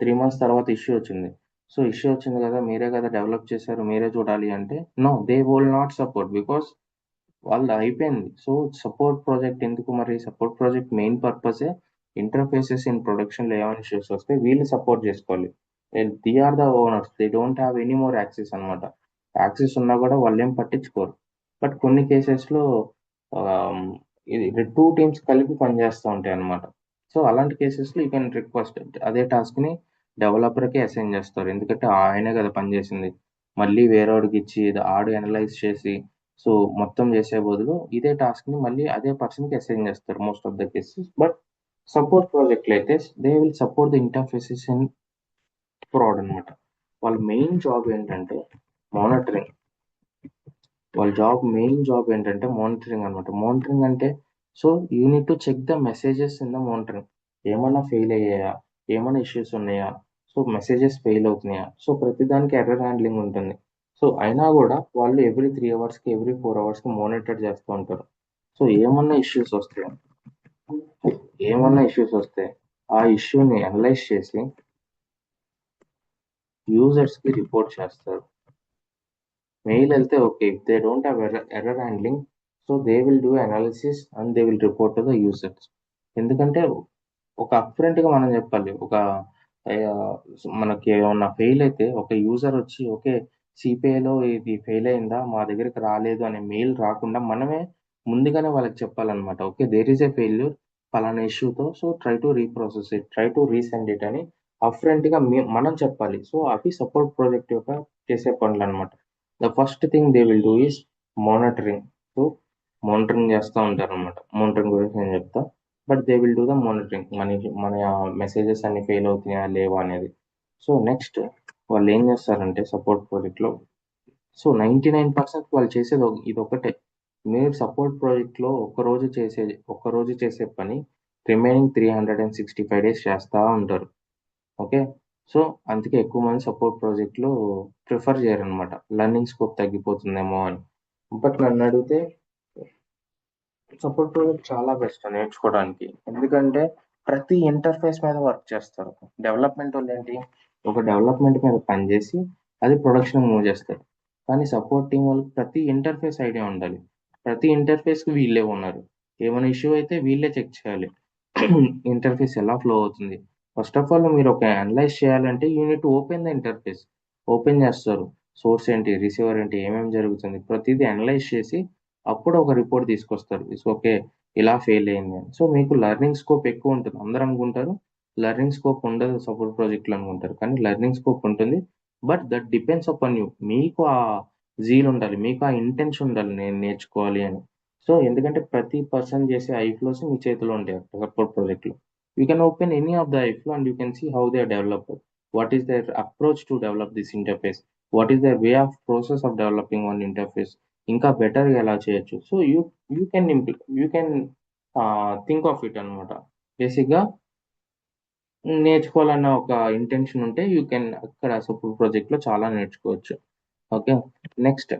3 months తర్వాత ఇష్యూ వచ్చింది, సో ఇష్యూ వచ్చింది కదా మీరే కదా డెవలప్ చేశారు, మీరే చూడాలి అంటే no, they will not support, because వాళ్ళు అయిపోయింది. సో సపోర్ట్ ప్రాజెక్ట్ ఎందుకు, మరి సపోర్ట్ ప్రాజెక్ట్ మెయిన్ పర్పసే ఇంటర్ఫేసెస్ ఇన్ ప్రొడక్షన్ లో ఏమైనా ఇష్యూస్ వస్తే వీళ్ళు సపోర్ట్ చేసుకోవాలి. They are the owners, they don't have any more access అనమాట. యాక్సెస్ ఉన్నా కూడా వాళ్ళు ఏం పట్టించుకోరు. బట్ కొన్ని కేసెస్ లో ఇది 2 teams కలిపి పనిచేస్తూ ఉంటాయి అనమాట. సో అలాంటి కేసెస్ లో యూ కెన్ రిక్వెస్ట్ అదే టాస్క్ ని డెవలపర్కే అసైన్ చేస్తారు, ఎందుకంటే ఆయనే కదా పనిచేసింది, మళ్ళీ వేరేవాడికి ఇచ్చి ఆడు అనలైజ్ చేసి సో మొత్తం చేసే బదులు ఇదే టాస్క్ ని మళ్ళీ అదే పర్సన్ కి అసైన్ చేస్తారు most of the cases. But support project అయితే they will support the interfaces in prod అనమాట. వాళ్ళ మెయిన్ జాబ్ ఏంటంటే మానిటరింగ్. మెయిన్ జాబ్ ఏంటంటే మానిటరింగ్ అనమాట. మానిటరింగ్ అంటే so you need to check the messages in the monitoring. ఏమన్నా ఫెయిల్ అయ్యాయా, ఏమైనా ఇష్యూస్ ఉన్నాయా, సో మెసేజెస్ ఫెయిల్ అవుతున్నాయా, సో ప్రతిదానికి ఎర్రర్ హ్యాండ్లింగ్ ఉంటుంది. సో అయినా కూడా వాళ్ళు ఎవ్రీ 3 hours కి ఎవ్రీ 4 hours కి మానిటర్ చేస్తూ ఉంటారు. సో ఏమన్నా ఇష్యూస్ వస్తే ఆ ఇష్యూని అనలైజ్ చేసి యూజర్స్ కి రిపోర్ట్ చేస్తారు. మెయిల్ వెళ్తే okay, if they don't have error handling so they will do analysis and they will report to the users. ఎందుకంటే ఒక అప్ఫ్రంట్ గా మనం చెప్పాలి, మనకి ఏమన్నా ఫెయిల్ అయితే ఒక యూజర్ వచ్చి ఓకే సిపిఐలో ఇది ఫెయిల్ అయిందా, మా దగ్గరికి రాలేదు అనే మెయిల్ రాకుండా మనమే ముందుగానే వాళ్ళకి చెప్పాలన్నమాట. Okay there is a failure ఫలానా ఇష్యూతో, so try to reprocess it, try to resend it అని అప్ఫ్రంట్ గా మనం చెప్పాలి. సో అవి సపోర్ట్ ప్రాజెక్ట్ యొక్క చేసే పనులు అనమాట. The first thing they will do is monitoring. So monitoring చేస్తూ ఉంటారు అనమాట. మానిటరింగ్ గురించి నేను చెప్తా, but they will do the monitoring, మన మెసేజెస్ అన్ని ఫెయిల్ అవుతున్నాయా లేవా అనేది. సో నెక్స్ట్ వాళ్ళు ఏం చేస్తారంటే సపోర్ట్ ప్రాజెక్ట్ లో సో 99% వాళ్ళు చేసేది ఇది ఒకటే. మీరు సపోర్ట్ ప్రాజెక్ట్ లో ఒక్క రోజు చేసే పని రిమైనింగ్ 365 days చేస్తూ ఉంటారు. ఓకే, సో అందుకే ఎక్కువ మంది సపోర్ట్ ప్రాజెక్ట్ లో ప్రిఫర్ చేయరు అనమాట, లర్నింగ్ స్కోప్ తగ్గిపోతుందేమో అని. బట్ నన్ను అడిగితే సపోర్ట్ ప్రాజెక్ట్ చాలా బెస్ట్ నేర్చుకోవడానికి, ఎందుకంటే ప్రతి ఇంటర్ఫేస్ మీద వర్క్ చేస్తారు. డెవలప్మెంట్ వాళ్ళు ఏంటి, ఒక డెవలప్మెంట్ మీద పనిచేసి అది ప్రొడక్షన్ మూవ్ చేస్తారు. కానీ సపోర్ట్ టీం వాళ్ళకి ప్రతి ఇంటర్ఫేస్ ఐడియా ఉండాలి, ప్రతి ఇంటర్ఫేస్ కి వీళ్ళే ఉన్నారు. ఏమైనా ఇష్యూ అయితే వీళ్ళే చెక్ చేయాలి. ఇంటర్ఫేస్ ఎలా ఫ్లో అవుతుంది. ఫస్ట్ ఆఫ్ ఆల్ మీరు ఒక అనలైజ్ చేయాలంటే unit open the interface. Open చేస్తారు. సోర్స్ ఏంటి, రిసీవర్ ఏంటి, ఏమేమి జరుగుతుంది, ప్రతిదీ అనలైజ్ చేసి అప్పుడు ఒక రిపోర్ట్ తీసుకొస్తారు. ఇట్స్ ఓకే, ఇలా ఫెయిల్ అయింది అని. సో మీకు లెర్నింగ్ స్కోప్ ఎక్కువ ఉంటుంది. అందరూ అనుకుంటారు లెర్నింగ్ స్కోప్ ఉండదు సపోర్ట్ ప్రాజెక్టులు అనుకుంటారు, కానీ లెర్నింగ్ స్కోప్ ఉంటుంది. But that depends upon you. మీకు ఆ జీల్ ఉండాలి, మీకు ఆ ఇంటెన్షన్ ఉండాలి నేను నేర్చుకోవాలి అని. సో ఎందుకంటే ప్రతి పర్సన్ చేసే ఐఫ్లోస్ మీ చేతిలో ఉంటాయి సపోర్ట్ ప్రాజెక్ట్లో. You can open any of the iFlow and you can see how they are developed. What is their approach to develop this interface, what is their way of process of developing one interface, ఇంకా బెటర్గా ఎలా చేయొచ్చు. So you can think of it అనమాట. బేసిక్గా నేర్చుకోవాలన్న ఒక ఇంటెన్షన్ ఉంటే యూ కెన్ అక్కడ సపోర్ట్ ప్రాజెక్ట్లో చాలా నేర్చుకోవచ్చు. ఓకే, నెక్స్ట్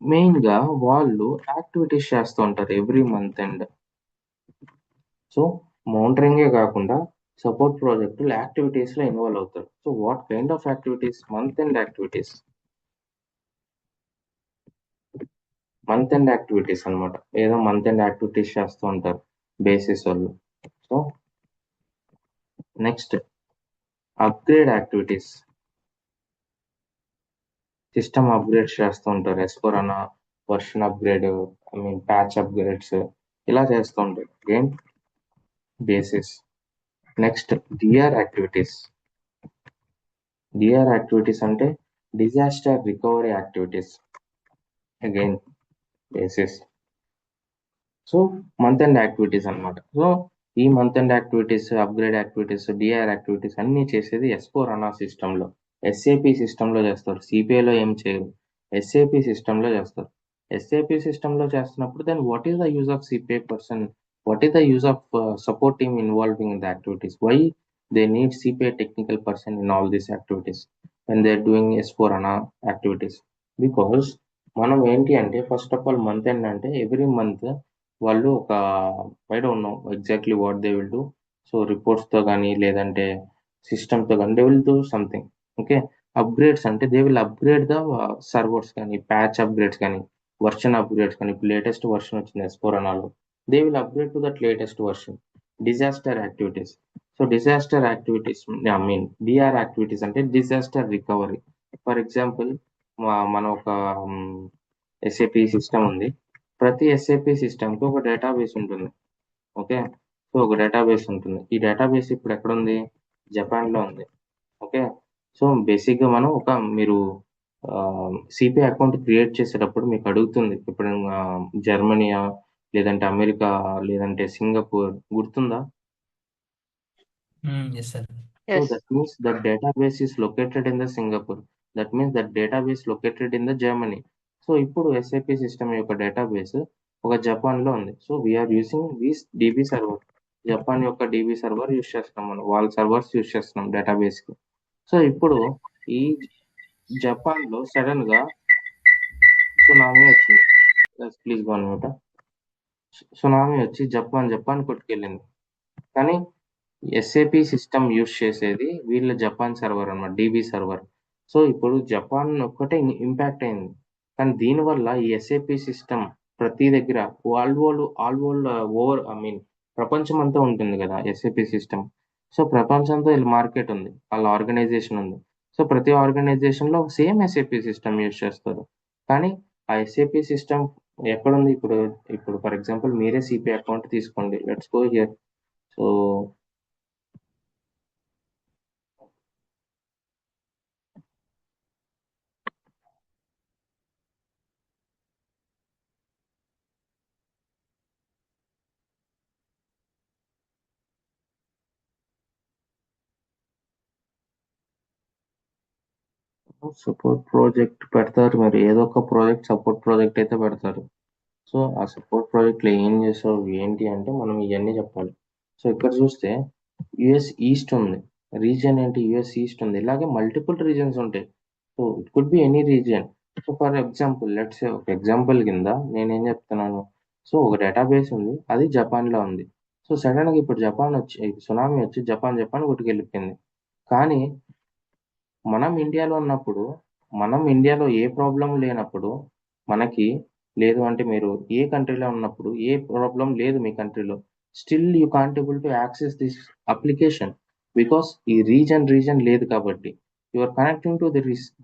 మెయిన్గా వాళ్ళు యాక్టివిటీస్ చేస్తూ ఉంటారు ఎవ్రీ మంత్ ఎండ్. సో మౌంటరింగే కాకుండా సపోర్ట్ ప్రాజెక్టులు యాక్టివిటీస్లో ఇన్వాల్వ్ అవుతారు. So what kind of activities? Month end activities. Month end activities అనమాట. ఏదో మంత్ ఎండ్ యాక్టివిటీస్ చేస్తూ ఉంటారు బేసిస్ వాళ్ళు. So next upgrade activities. System upgrades చేస్తూ ఉంటారు. S/4HANA version upgrade, patch upgrades ఇలా చేస్తూ ఉంటారు. Again basis. Next DR activities. DR activities అంటే disaster recovery activities. Again basis. So month end activities అనమాట. సో ఈ month end activities, upgrade activities, DR activities అన్నీ చేసేది S/4HANA సిస్టంలో, ఎస్ఏపి సిస్టంలో చేస్తారు. సిపిఐలో ఏం చేయరు, ఎస్ఏపి సిస్టంలో చేస్తారు. ఎస్ఏపి సిస్టంలో చేస్తున్నప్పుడు then what is the use of CPI person, what is the use of support team involving in the activities, why they need CPI technical person in all these activities when they are doing S/4HANA activities. Because మనం ఏంటి అంటే first of all month end అంటే ఎవ్రీ మంత్ వాళ్ళు ఒక I don't know exactly what they will do. So రిపోర్ట్స్తో కానీ లేదంటే సిస్టమ్తో కానీ they will do something. Okay, upgrades అంటే they will upgrade the servers కానీ, ప్యాచ్ అప్గ్రేడ్స్ కానీ, వర్షన్ అప్గ్రేడ్స్ కానీ. ఇప్పుడు లేటెస్ట్ వర్షన్ వచ్చింది S/4HANAలో, they will upgrade to that latest version. Disaster activities. So disaster activities DR activities అంటే డిజాస్టర్ రికవరీ. ఫర్ ఎగ్జాంపుల్ మన ఒక ఎస్ఏపి సిస్టమ్ ఉంది. ప్రతి ఎస్ఏపి సిస్టమ్కి ఒక డేటాబేస్ ఉంటుంది. ఓకే, సో ఒక డేటాబేస్ ఉంటుంది. ఈ డేటాబేస్ ఇప్పుడు ఎక్కడ ఉంది? జపాన్లో ఉంది. ఓకే, సో బేసిక్గా మనం మీరు సిపిఐ అకౌంట్ క్రియేట్ చేసేటప్పుడు మీకు అడుగుతుంది ఇప్పుడు జర్మనీయా, లేదంటే అమెరికా, లేదంటే సింగపూర్, గుర్తుందా? Yes, sir. So Yes. that means that database is located in the Singapore. That means that database located in the Germany. So ఇప్పుడు ఎస్ఏపి సిస్టమ్ యొక్క డేటాబేస్ ఒక జపాన్లో ఉంది. So we're using this DB server. Japan యొక్క డిబి సర్వర్ యూస్ చేస్తున్నాం మనం, వాళ్ళ సర్వర్స్ యూస్ చేస్తున్నాం డేటాబేస్కి. సో ఇప్పుడు ఈ జపాన్లో సడన్గా సునామీ వచ్చింది. ప్లీజ్ గో అనమాట. సునామీ వచ్చి జపాన్ కొట్టుకెళ్ళింది. కానీ ఎస్ఏపి సిస్టమ్ యూస్ చేసేది వీళ్ళ జపాన్ సర్వర్ అన్నమాట, డిబి సర్వర్. సో ఇప్పుడు జపాన్ ఒక్కటే ఇంపాక్ట్ అయింది. కానీ దీనివల్ల ఈ ఎస్ఏపి సిస్టమ్ ప్రతి దగ్గర ఓవర్ ప్రపంచం అంతా ఉంటుంది కదా ఎస్ఏపి సిస్టమ్. సో ప్రపంచంతో వీళ్ళ మార్కెట్ ఉంది, వాళ్ళ ఆర్గనైజేషన్ ఉంది. సో ప్రతి ఆర్గనైజేషన్లో సేమ్ ఎస్ఏపి సిస్టమ్ యూస్ చేస్తారు. కానీ ఆ ఎస్ఏపి సిస్టమ్ ఎక్కడుంది? ఇప్పుడు ఫర్ ఎగ్జాంపుల్ మీరే సిపిఐ అకౌంట్ తీసుకోండి. Let's go here. So support project పెడతారు, మీరు ఏదో ఒక ప్రాజెక్ట్ సపోర్ట్ ప్రాజెక్ట్ అయితే పెడతారు. సో ఆ సపోర్ట్ ప్రాజెక్ట్లో ఏం చేసావు ఏంటి అంటే మనం ఇవన్నీ చెప్పాలి. సో ఇక్కడ చూస్తే యుఎస్ ఈస్ట్ ఉంది, రీజియన్ ఏంటి? యుఎస్ ఈస్ట్ ఉంది. ఇలాగే మల్టిపుల్ రీజన్స్ ఉంటాయి. So it could be any region. So for example let's ఒక ఎగ్జాంపుల్ కింద నేనేం చెప్తున్నాను, సో ఒక డేటాబేస్ ఉంది, అది జపాన్లో ఉంది. సో సడన్గా ఇప్పుడు సునామీ వచ్చి జపాన్ కొట్టుకెళ్ళిపోయింది. కానీ మనం ఇండియాలో ఉన్నప్పుడు, మనం ఇండియాలో ఏ ప్రాబ్లం లేనప్పుడు మనకి లేదు అంటే మీరు ఏ కంట్రీలో ఉన్నప్పుడు ఏ ప్రాబ్లం లేదు మీ కంట్రీలో, still you can't able to access this application because ఈ రీజన్ లేదు కాబట్టి you are connecting to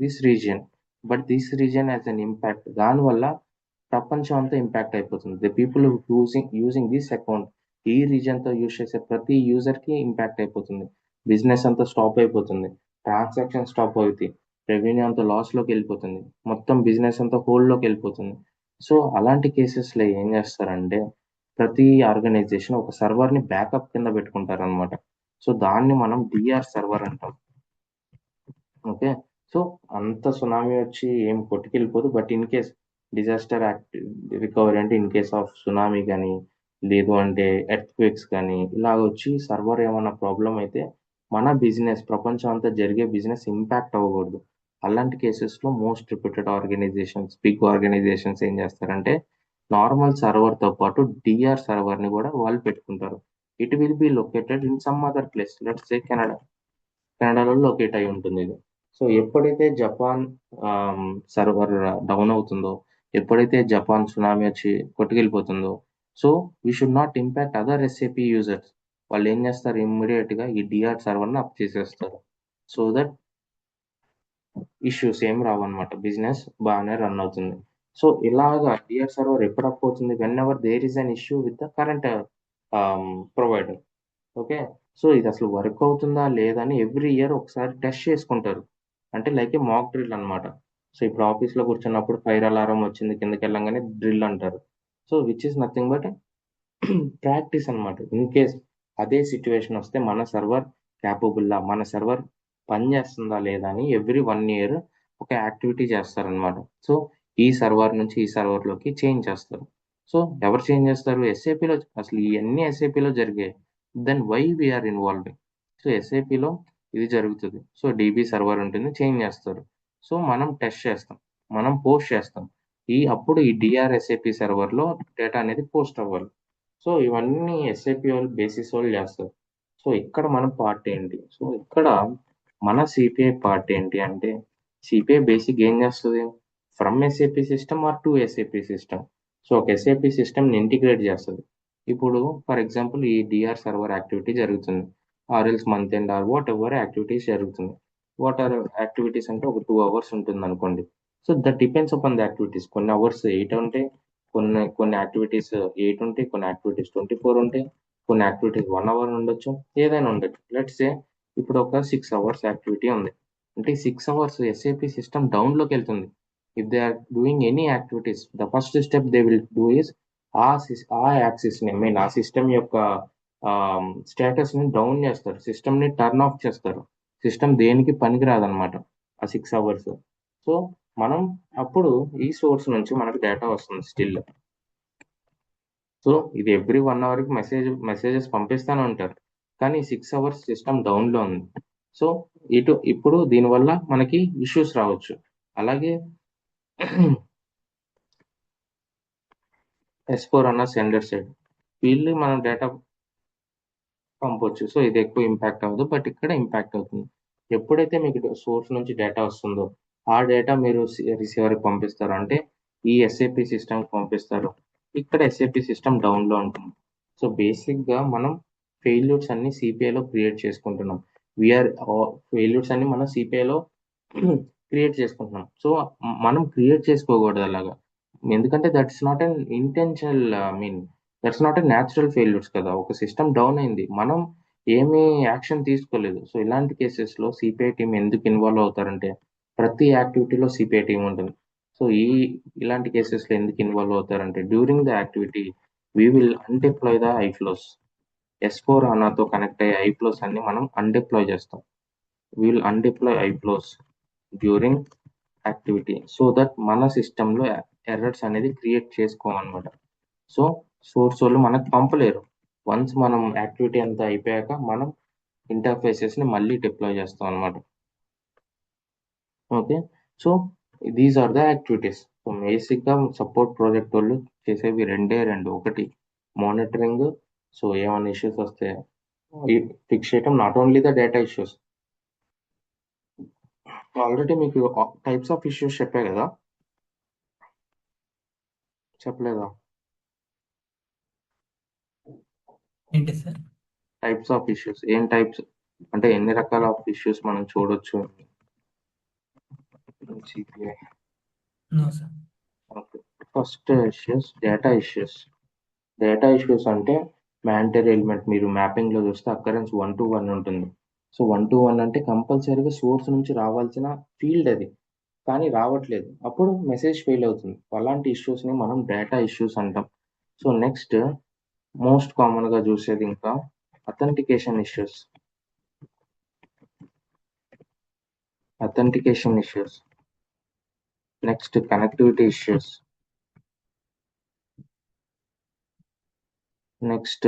this region, but this region has an impact. దానివల్ల ప్రపంచం అంతా ఇంపాక్ట్ అయిపోతుంది. The people using this account, ఈ రీజియన్తో యూజ్ చేసే ప్రతి యూజర్కి ఇంపాక్ట్ అయిపోతుంది. బిజినెస్ అంతా స్టాప్ అయిపోతుంది, ట్రాన్సాక్షన్ స్టాప్ అవుతాయి, రెవెన్యూ అంతా లాస్లోకి వెళ్ళిపోతుంది, మొత్తం బిజినెస్ అంతా హోల్డ్లోకి వెళ్ళిపోతుంది. సో అలాంటి కేసెస్లో ఏం చేస్తారంటే ప్రతి ఆర్గనైజేషన్ ఒక సర్వర్ని బ్యాకప్ కింద పెట్టుకుంటారనమాట. సో దాన్ని మనం డిఆర్ సర్వర్ అంటాం. ఓకే, సో అంత సునామీ వచ్చి ఏం కొట్టుకెళ్ళిపోదు, but in case disaster recovery అంటే ఇన్ కేస్ ఆఫ్ సునామీ కానీ లేదు అంటే ఎర్త్క్వేక్స్ కానీ ఇలాగ వచ్చి సర్వర్ ఏమన్నా ప్రాబ్లం అయితే మన బిజినెస్, ప్రపంచం అంతా జరిగే బిజినెస్ ఇంపాక్ట్ అవ్వకూడదు. అలాంటి కేసెస్లో most reputed organizations, big organizations ఏం చేస్తారంటే నార్మల్ సర్వర్తో పాటు డిఆర్ సర్వర్ని కూడా వాళ్ళు పెట్టుకుంటారు. It will be located in some other place, let's say కెనడాలో లొకేట్ అయి ఉంటుంది ఇది. సో ఎప్పుడైతే జపాన్ సర్వర్ డౌన్ అవుతుందో, ఎప్పుడైతే జపాన్ సునామీ వచ్చి కొట్టుకెళ్ళిపోతుందో, so we should not impact other SAP users. వాళ్ళు ఏం చేస్తారు, ఇమ్మీడియట్గా ఈ డిఆర్ సర్వర్ని అప్ చేసేస్తారు. సో దట్ ఇష్యూస్ ఏం రావన్నమాట, బిజినెస్ బాగానే రన్ అవుతుంది. సో ఇలాగా డిఆర్ సర్వర్ ఎప్పుడు అప్ అవుతుంది, whenever there is an issue with the current provider. Okay, so ఇది అసలు వర్క్ అవుతుందా లేదా అని ఎవ్రీ ఇయర్ ఒకసారి టెస్ట్ చేసుకుంటారు. అంటే లైక్ ఏ మాక్ డ్రిల్ అనమాట. సో ఇప్పుడు ఆఫీస్లో కూర్చున్నప్పుడు ఫైర్ అలారం వచ్చింది కిందకి వెళ్ళంగానే డ్రిల్ అంటారు. So which is nothing but practice అనమాట. ఇన్ కేస్ అదే సిచ్యువేషన్ వస్తే మన సర్వర్ క్యాపబుల్లా, మన సర్వర్ పనిచేస్తుందా లేదా అని ఎవ్రీ 1 year ఒక యాక్టివిటీ చేస్తారనమాట. సో ఈ సర్వర్ నుంచి ఈ సర్వర్లోకి చేంజ్ చేస్తారు. సో ఎవరు చేంజ్ చేస్తారు, ఎస్ఏపిలో. అసలు ఇవన్నీ ఎస్ఏపిలో జరిగాయి. Then why we're involving? So ఎస్ఏపిలో ఇది జరుగుతుంది. సో డీబీ సర్వర్ ఉంటుంది, చేంజ్ చేస్తారు. సో మనం టెస్ట్ చేస్తాం, మనం పోస్ట్ చేస్తాం. అప్పుడు ఈ డిఆర్ ఎస్ఏపి సర్వర్లో డేటా అనేది పోస్ట్ అవ్వాలి. సో ఇవన్నీ ఎస్ఏపి వాళ్ళు బేసిస్ వాళ్ళు చేస్తారు. సో ఇక్కడ మన పార్ట్ ఏంటి, సో ఇక్కడ మన సిపిఐ పార్ట్ ఏంటి అంటే, సిపిఐ బేసిక్ ఏం చేస్తుంది, from SAP system or to SAP system. So ఒక ఎస్ఏపి సిస్టమ్ని ఇంటిగ్రేట్ చేస్తుంది. ఇప్పుడు ఫర్ ఎగ్జాంపుల్ ఈ డిఆర్ సర్వర్ యాక్టివిటీ జరుగుతుంది, or else month end or whatever activities జరుగుతుంది. వాట్ ఆర్ యాక్టివిటీస్ అంటే ఒక 2 hours ఉంటుంది అనుకోండి. So that depends upon the activities. కొన్ని అవర్స్ 8 ఉంటాయి, కొన్ని యాక్టివిటీస్ 8 ఉంటాయి, కొన్ని యాక్టివిటీస్ 24 ఉంటాయి, కొన్ని యాక్టివిటీస్ 1 hour ఉండొచ్చు, ఏదైనా ఉండొచ్చు. లెట్స్ సే ఇప్పుడు ఒక 6 hours యాక్టివిటీ ఉంది అంటే 6 hours ఎస్ఏపి సిస్టమ్ డౌన్లోకి వెళ్తుంది. If they are doing any activities, the first step they will do is ఆ యాక్సిస్ని, మీన్ ఆ సిస్టమ్ యొక్క స్టేటస్ని డౌన్ చేస్తారు, సిస్టమ్ని టర్న్ ఆఫ్ చేస్తారు. సిస్టమ్ దేనికి పనికిరాదనమాట ఆ 6 hours. సో మనం అప్పుడు ఈ సోర్స్ నుంచి మనకు డేటా వస్తుంది స్టిల్. సో ఇది ఎవ్రీ 1 hourకి మెసేజెస్ పంపిస్తూనే ఉంటారు, కానీ 6 hours సిస్టమ్ డౌన్లో ఉంది. సో ఇప్పుడు దీనివల్ల మనకి ఇష్యూస్ రావచ్చు. అలాగే S4 అన్న సెండర్ సైడ్ వీళ్ళు మనం డేటా పంపొచ్చు. సో ఇది ఎక్కువ ఇంపాక్ట్ అవ్వదు, బట్ ఇక్కడ ఇంపాక్ట్ అవుతుంది. ఎప్పుడైతే మీకు సోర్స్ నుంచి డేటా వస్తుందో ఆ డేటా మీరు రిసీవర్కి పంపిస్తారు, అంటే ఈ ఎస్ఏపి సిస్టమ్కి పంపిస్తారు. ఇక్కడ ఎస్ఏపి సిస్టమ్ డౌన్లో ఉంటుంది. సో బేసిక్గా మనం ఫెయిల్యూర్స్ అన్ని సిపిఐలో క్రియేట్ చేసుకుంటున్నాం. ఫెయిల్యూర్స్ అన్ని మనం సిపిఐలో క్రియేట్ చేసుకుంటున్నాం. సో మనం క్రియేట్ చేసుకోకూడదు అలాగా, ఎందుకంటే that's not an intentional, that's not an natural failures కదా. ఒక సిస్టమ్ డౌన్ అయింది, మనం ఏమీ యాక్షన్ తీసుకోలేదు. సో ఇలాంటి కేసెస్లో సిపిఐ టీం ఎందుకు ఇన్వాల్వ్ అవుతారంటే, ప్రతి యాక్టివిటీలో సిపిఐ టీం ఉంటుంది. సో ఇలాంటి కేసెస్లో ఎందుకు ఇన్వాల్వ్ అవుతారంటే, during the activity we will undeploy the iFlows. S4 HANAతో కనెక్ట్ అయ్యే ఐఫ్లోస్ అన్ని మనం అన్డిప్లాయ్ చేస్తాం. We will undeploy iFlows during activity, so that మన సిస్టంలో ఎర్రర్స్ అనేది క్రియేట్ చేసుకోమన్నమాట. సో సోర్స్ వాళ్ళు మనకు పంపలేరు. వన్స్ మనం యాక్టివిటీ అంతా అయిపోయాక మనం ఇంటర్ఫేసెస్ని మళ్ళీ డిప్లాయ్ చేస్తాం అనమాట. Okay, so these are the activities. So బేసిక్గా సపోర్ట్ ప్రాజెక్ట్ వాళ్ళు చేసేవి రెండు. ఒకటి మానిటరింగ్, సో ఏమైనా ఇష్యూస్ వస్తే ఫిక్స్ చేయటం, not only the data issues. Already మీకు టైప్స్ ఆఫ్ ఇష్యూస్ చెప్పా కదా. చెప్పలేదా? ఏంటి సార్? టైప్స్ ఆఫ్ ఇష్యూస్ ఏం టైప్స్ అంటే ఎన్ని రకాల ఇష్యూస్ మనం చూడొచ్చు CPI. No sir. Okay. First issues data issues అంటే మ్యాండటరీ ఎలిమెంట్ మీరు మ్యాపింగ్ లో చూస్తే అక్కరెన్స్ 1 to 1 ఉంటుంది. సో 1 to 1 అంటే కంపల్సరీగా సోర్స్ నుంచి రావాల్సిన ఫీల్డ్ అది, కానీ రావట్లేదు, అప్పుడు మెసేజ్ ఫెయిల్ అవుతుంది. అలాంటి ఇష్యూస్ ని మనం డేటా ఇష్యూస్ అంటాం. సో నెక్స్ట్ మోస్ట్ కామన్ గా చూసేది ఇంకా authentication issues. Next connectivity issues. Next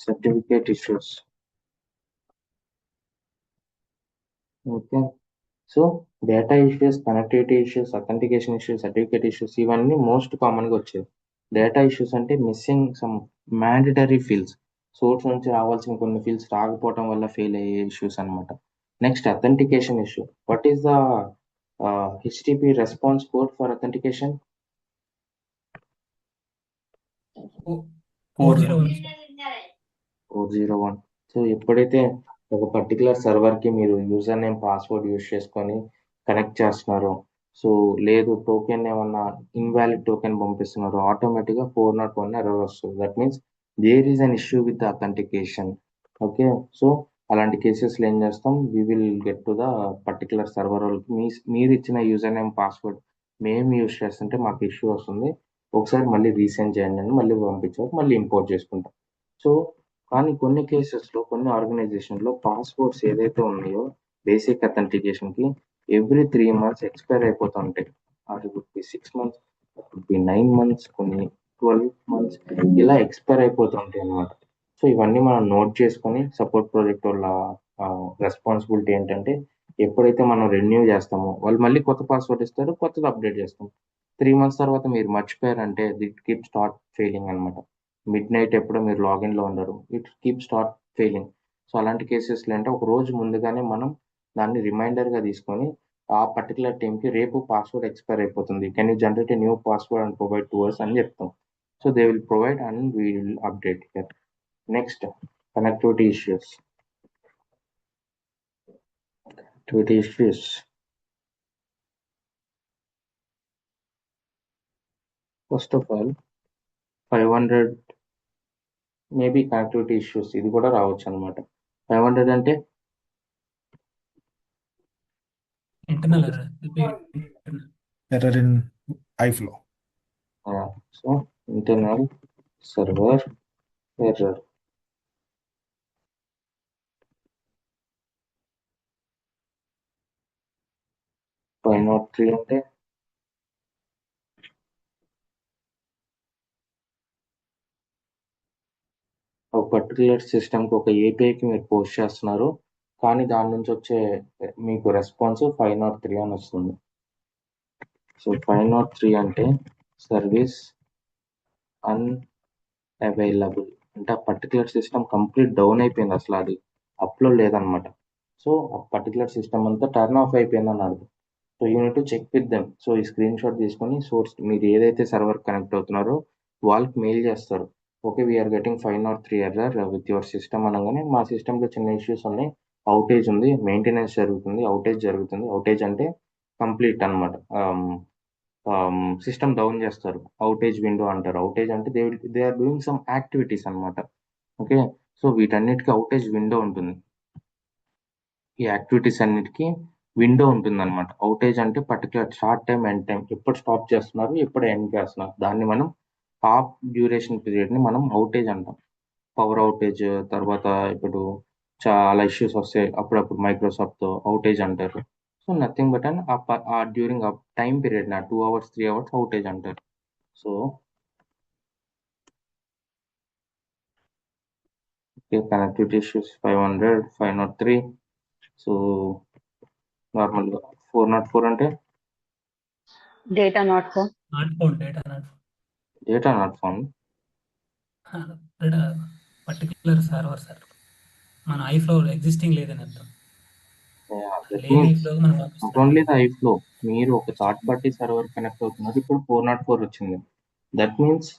certificate issues. Okay. So data issues, connectivity issues, authentication issues, certificate issues ఇవన్నీ మోస్ట్ కామన్ గా వచ్చేవి. డేటా ఇష్యూస్ అంటే missing some mandatory fields, source నుంచి రావాల్సిన కొన్ని ఫీల్డ్స్ రాకపోవడం వల్ల ఫెయిల్ అయ్యే ఇష్యూస్ అన్నమాట. Next authentication issue. What is the HTTP response code for authentication? 401 sir. 401. So ఎప్పుడైతే ఒక పర్టికులర్ సర్వర్ కి మీరు యూజర్ నేమ్ పాస్వర్డ్ యూజ్ చేసుకొని కనెక్ట్ చేస్తున్నారో, సో లేదు టోకెన్ ఏమన్నా ఇన్వాలిడ్ టోకెన్ పంపిస్తున్నారో, ఆటోమేటిక్ గా 401 ఎర్రర్ వస్తుంది. That means there is an issue with authentication. Okay. So అలాంటి కేసెస్ లో ఏం చేస్తాం, we will get to the particular server వాళ్ళకి మీరు ఇచ్చిన యూజర్ నేమ్ పాస్వర్డ్ మేము యూజ్ చేస్తుంటే మాకు ఇష్యూ వస్తుంది, ఒకసారి మళ్ళీ రీసెండ్ చేయండి అని మళ్ళీ పంపించారు, మళ్ళీ ఇంపోర్ట్ చేసుకుంటాం. సో కానీ కొన్ని కేసెస్ లో కొన్ని ఆర్గనైజేషన్ లో పాస్వర్డ్స్ ఏదైతే ఉన్నాయో బేసిక్ అథెంటికేషన్ కి ఎవ్రీ 3 months ఎక్స్పైర్ అయిపోతూ ఉంటాయి. అది could be 6 months, could be 9 months, కొన్ని 12 months ఇలా ఎక్స్పైర్ అయిపోతూ ఉంటాయి అన్నమాట. సో ఇవన్నీ మనం నోట్ చేసుకొని సపోర్ట్ ప్రాజెక్ట్ వాళ్ళ రెస్పాన్సిబిలిటీ ఏంటంటే ఎప్పుడైతే మనం రెన్యూ చేస్తామో వాళ్ళు మళ్ళీ కొత్త పాస్వర్డ్ ఇస్తారు, కొత్తది అప్డేట్ చేస్తాం. 3 months తర్వాత మీరు మర్చిపోయారంటే ఇట్ కీప్ స్టార్ట్ ఫెయిలింగ్ అనమాట. మిడ్ నైట్ ఎప్పుడో మీరు లాగిన్ లో ఉండరు, it keep start failing. So అలాంటి కేసెస్లో అంటే ఒక రోజు ముందుగానే మనం దాన్ని రిమైండర్ గా తీసుకొని ఆ పర్టికులర్ కి రేపు పాస్వర్డ్ ఎక్స్పైర్ అయిపోతుంది, can you generate a new password and provide to us అని చెప్తాం. So they will provide and we will update here. Next connectivity issues. First of all 500 maybe connectivity issues ఇది కూడా రావచ్చు అనమాట. 500 అంటే internal error in iFlow. So internal server error. Three అంటే ఒక పర్టికులర్ సిస్టమ్కి ఒక ఏపీఐకి మీరు పోస్ట్ చేస్తున్నారు, కానీ దాని నుంచి వచ్చే మీకు రెస్పాన్స్ 503 అని వస్తుంది. సో 503 అంటే సర్వీస్ అన్అవైలబుల్ అంటే ఆ పర్టికులర్ సిస్టమ్ కంప్లీట్ డౌన్ అయిపోయింది, అసలు అది అప్లో లేదనమాట. సో ఆ పర్టికులర్ సిస్టమ్ అంతా టర్న్ ఆఫ్ అయిపోయింది అన్నాడు. So you need to check with them. So ఈ స్క్రీన్ షాట్ తీసుకొని సోర్స్ మీరు ఏదైతే సర్వర్ కనెక్ట్ అవుతున్నారో వాళ్ళకి మెయిల్ చేస్తారు, okay we are getting 503 error with your system అనగానే మా సిస్టమ్లో చిన్న ఇష్యూస్ ఉన్నాయి, అవుటేజ్ ఉంది, మెయింటెనెన్స్ జరుగుతుంది, అవుటేజ్ అంటే కంప్లీట్ అనమాట, సిస్టమ్ డౌన్ చేస్తారు, అవుటేజ్ విండో అంటారు. అవుటేజ్ అంటే they are doing some activities అనమాట. ఓకే. సో వీటన్నిటికీ అవుటేజ్ విండో ఉంటుంది, ఈ యాక్టివిటీస్ అన్నిటికీ విండో ఉంటుంది అనమాట. అవుటేజ్ అంటే particular short time end time, ఎప్పుడు స్టాప్ చేస్తున్నారు ఎప్పుడు ఎండ్ చేస్తున్నారు, దాన్ని మనం హాఫ్ డ్యూరేషన్ పీరియడ్ ని మనం అవుటేజ్ అంటాం. పవర్ అవుటేజ్ తర్వాత ఇప్పుడు చాలా ఇష్యూస్ వస్తాయి అప్పుడప్పుడు మైక్రోసాఫ్ట్ తో అవుటేజ్ అంటారు. So nothing but and during time period నా 2 hours 3 hours అవుటేజ్ అంటారు. So connectivity issues 500 503. సో నార్మల్గా 404 అంటే data not phone. Data not found. Particular server sir మన ఐఫ్లో ఎగ్జిస్టింగ్ లేదని అర్థం. నాట్ ఓన్లీ ద ఐఫ్లో మీరు ఒక థర్డ్ పార్టీ సర్వర్ కనెక్ట్ అవుతున్నారు, ఇప్పుడు 404 వచ్చింది, దట్ మీన్స్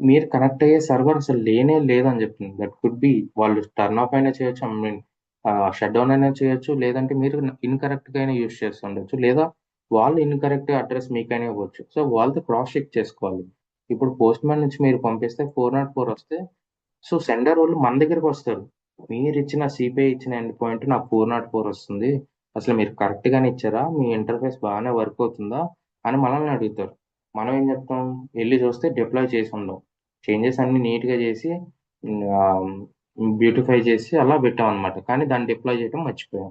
మీరు కనెక్ట్ అయ్యే సర్వర్ అసలు లేనే లేదని చెప్తుంది. దట్ కుడ్ బి వాళ్ళు టర్న్ ఆఫ్ అయినా చేయొచ్చు, ఐ మీన్ షట్ డౌన్ అయినా చేయొచ్చు, లేదంటే మీరు ఇన్కరెక్ట్గా అయినా యూస్ చేస్తుండొచ్చు, లేదా వాళ్ళు ఇన్కరెక్ట్ అడ్రస్ మీకైనా ఇవ్వచ్చు. సో వాళ్ళతో క్రాస్ చెక్ చేసుకోవాలి. ఇప్పుడు పోస్ట్ మ్యాన్ నుంచి మీరు పంపిస్తే 404 వస్తే, సో సెండర్ వాళ్ళు మన దగ్గరికి వస్తారు. మీరు ఇచ్చిన సిపిఐ ఇచ్చిన ఎండ్ పాయింట్ నాకు 404 వస్తుంది, అసలు మీరు కరెక్ట్ గానే ఇచ్చారా, మీ ఇంటర్ఫేస్ బాగానే వర్క్ అవుతుందా అని మనల్ని అడుగుతారు. మనం ఏం చెప్తాం, వెళ్ళి చూస్తే డిప్లాయ్ చేసి ఉండవు, చేంజెస్ అన్ని నీట్ గా చేసి బ్యూటిఫై చేసి అలా పెట్టాం అనమాట, కానీ దాన్ని డిప్లాయ్ చేయడం మర్చిపోయాం.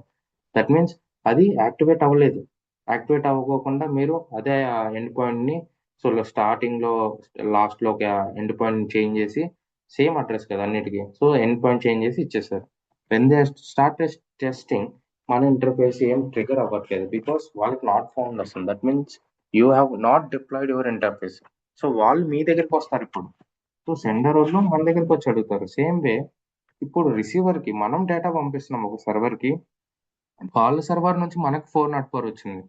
దట్ మీన్స్ అది యాక్టివేట్ అవ్వలేదు. యాక్టివేట్ అవ్వకోకుండా మీరు అదే ఎండ్ పాయింట్ ని, సో స్టార్టింగ్ లో లాస్ట్ లో ఒక ఎండ్ పాయింట్ చేంజ్ చేసి, సేమ్ అడ్రస్ కదా అన్నిటికీ, సో ఎండ్ పాయింట్ చేంజ్ చేసి ఇచ్చేసారు. వెన్ దే స్టార్ట్ టెస్టింగ్, మన ఇంటర్ఫేస్ ఏం ట్రిగర్ అవ్వట్లేదు, బికాస్ వాళ్ళకి నాట్ ఫౌండ్ వస్తుంది. That means you have not deployed your interface. So వాళ్ళు మీ దగ్గరికి వస్తారు ఇప్పుడు. సో సెండర్ వాళ్ళు మన దగ్గరికి వచ్చి అడుగుతారు. సేమ్ వే ఇప్పుడు రిసీవర్ కి మనం డేటా పంపిస్తున్నాం ఒక సర్వర్ కి, వాళ్ళ సర్వర్ నుంచి మనకు 404 వచ్చింది,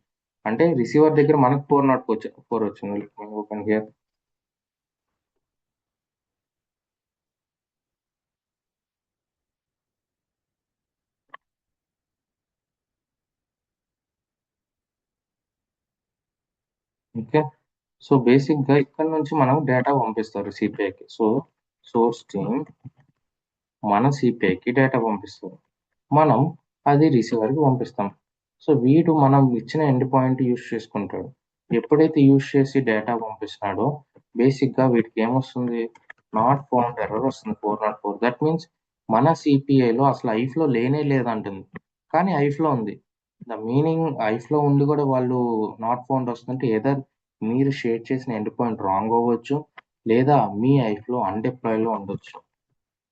అంటే రిసీవర్ దగ్గర మనకు 404 వచ్చింది. Open here. Okay, so basic గా ఇక్కడ నుంచి మనం డేటా పంపిస్తారు సిపిఐకి. సో సోర్స్ టీమ్ మన సిపిఐకి డేటా పంపిస్తారు, మనం అది రిసీవర్ కి పంపిస్తాం. సో వీడు మనం ఇచ్చిన ఎండ్ పాయింట్ యూస్ చేసుకుంటాడు. ఎప్పుడైతే యూస్ చేసి డేటా పంపిస్తున్నాడో బేసిక్ గా వీటికి ఏమొస్తుంది, నాట్ ఫౌండ్ ఎర్రర్ వస్తుంది 404. దట్ మీన్స్ మన సిపిఐలో అసలు ఐఫ్లో లేనే లేదంటుంది, కానీ ఐఫ్లో ఉంది. ద మీనింగ్ ఐఫ్లో ఉండి కూడా వాళ్ళు నాట్ ఫౌండ్ వస్తుందంటే ఏదర్ మీరు షేర్ చేసిన ఎండ్ పాయింట్ రాంగ్ అవ్వచ్చు, లేదా మీ ఐఫ్లో అన్డిప్లాయ్లో ఉండొచ్చు.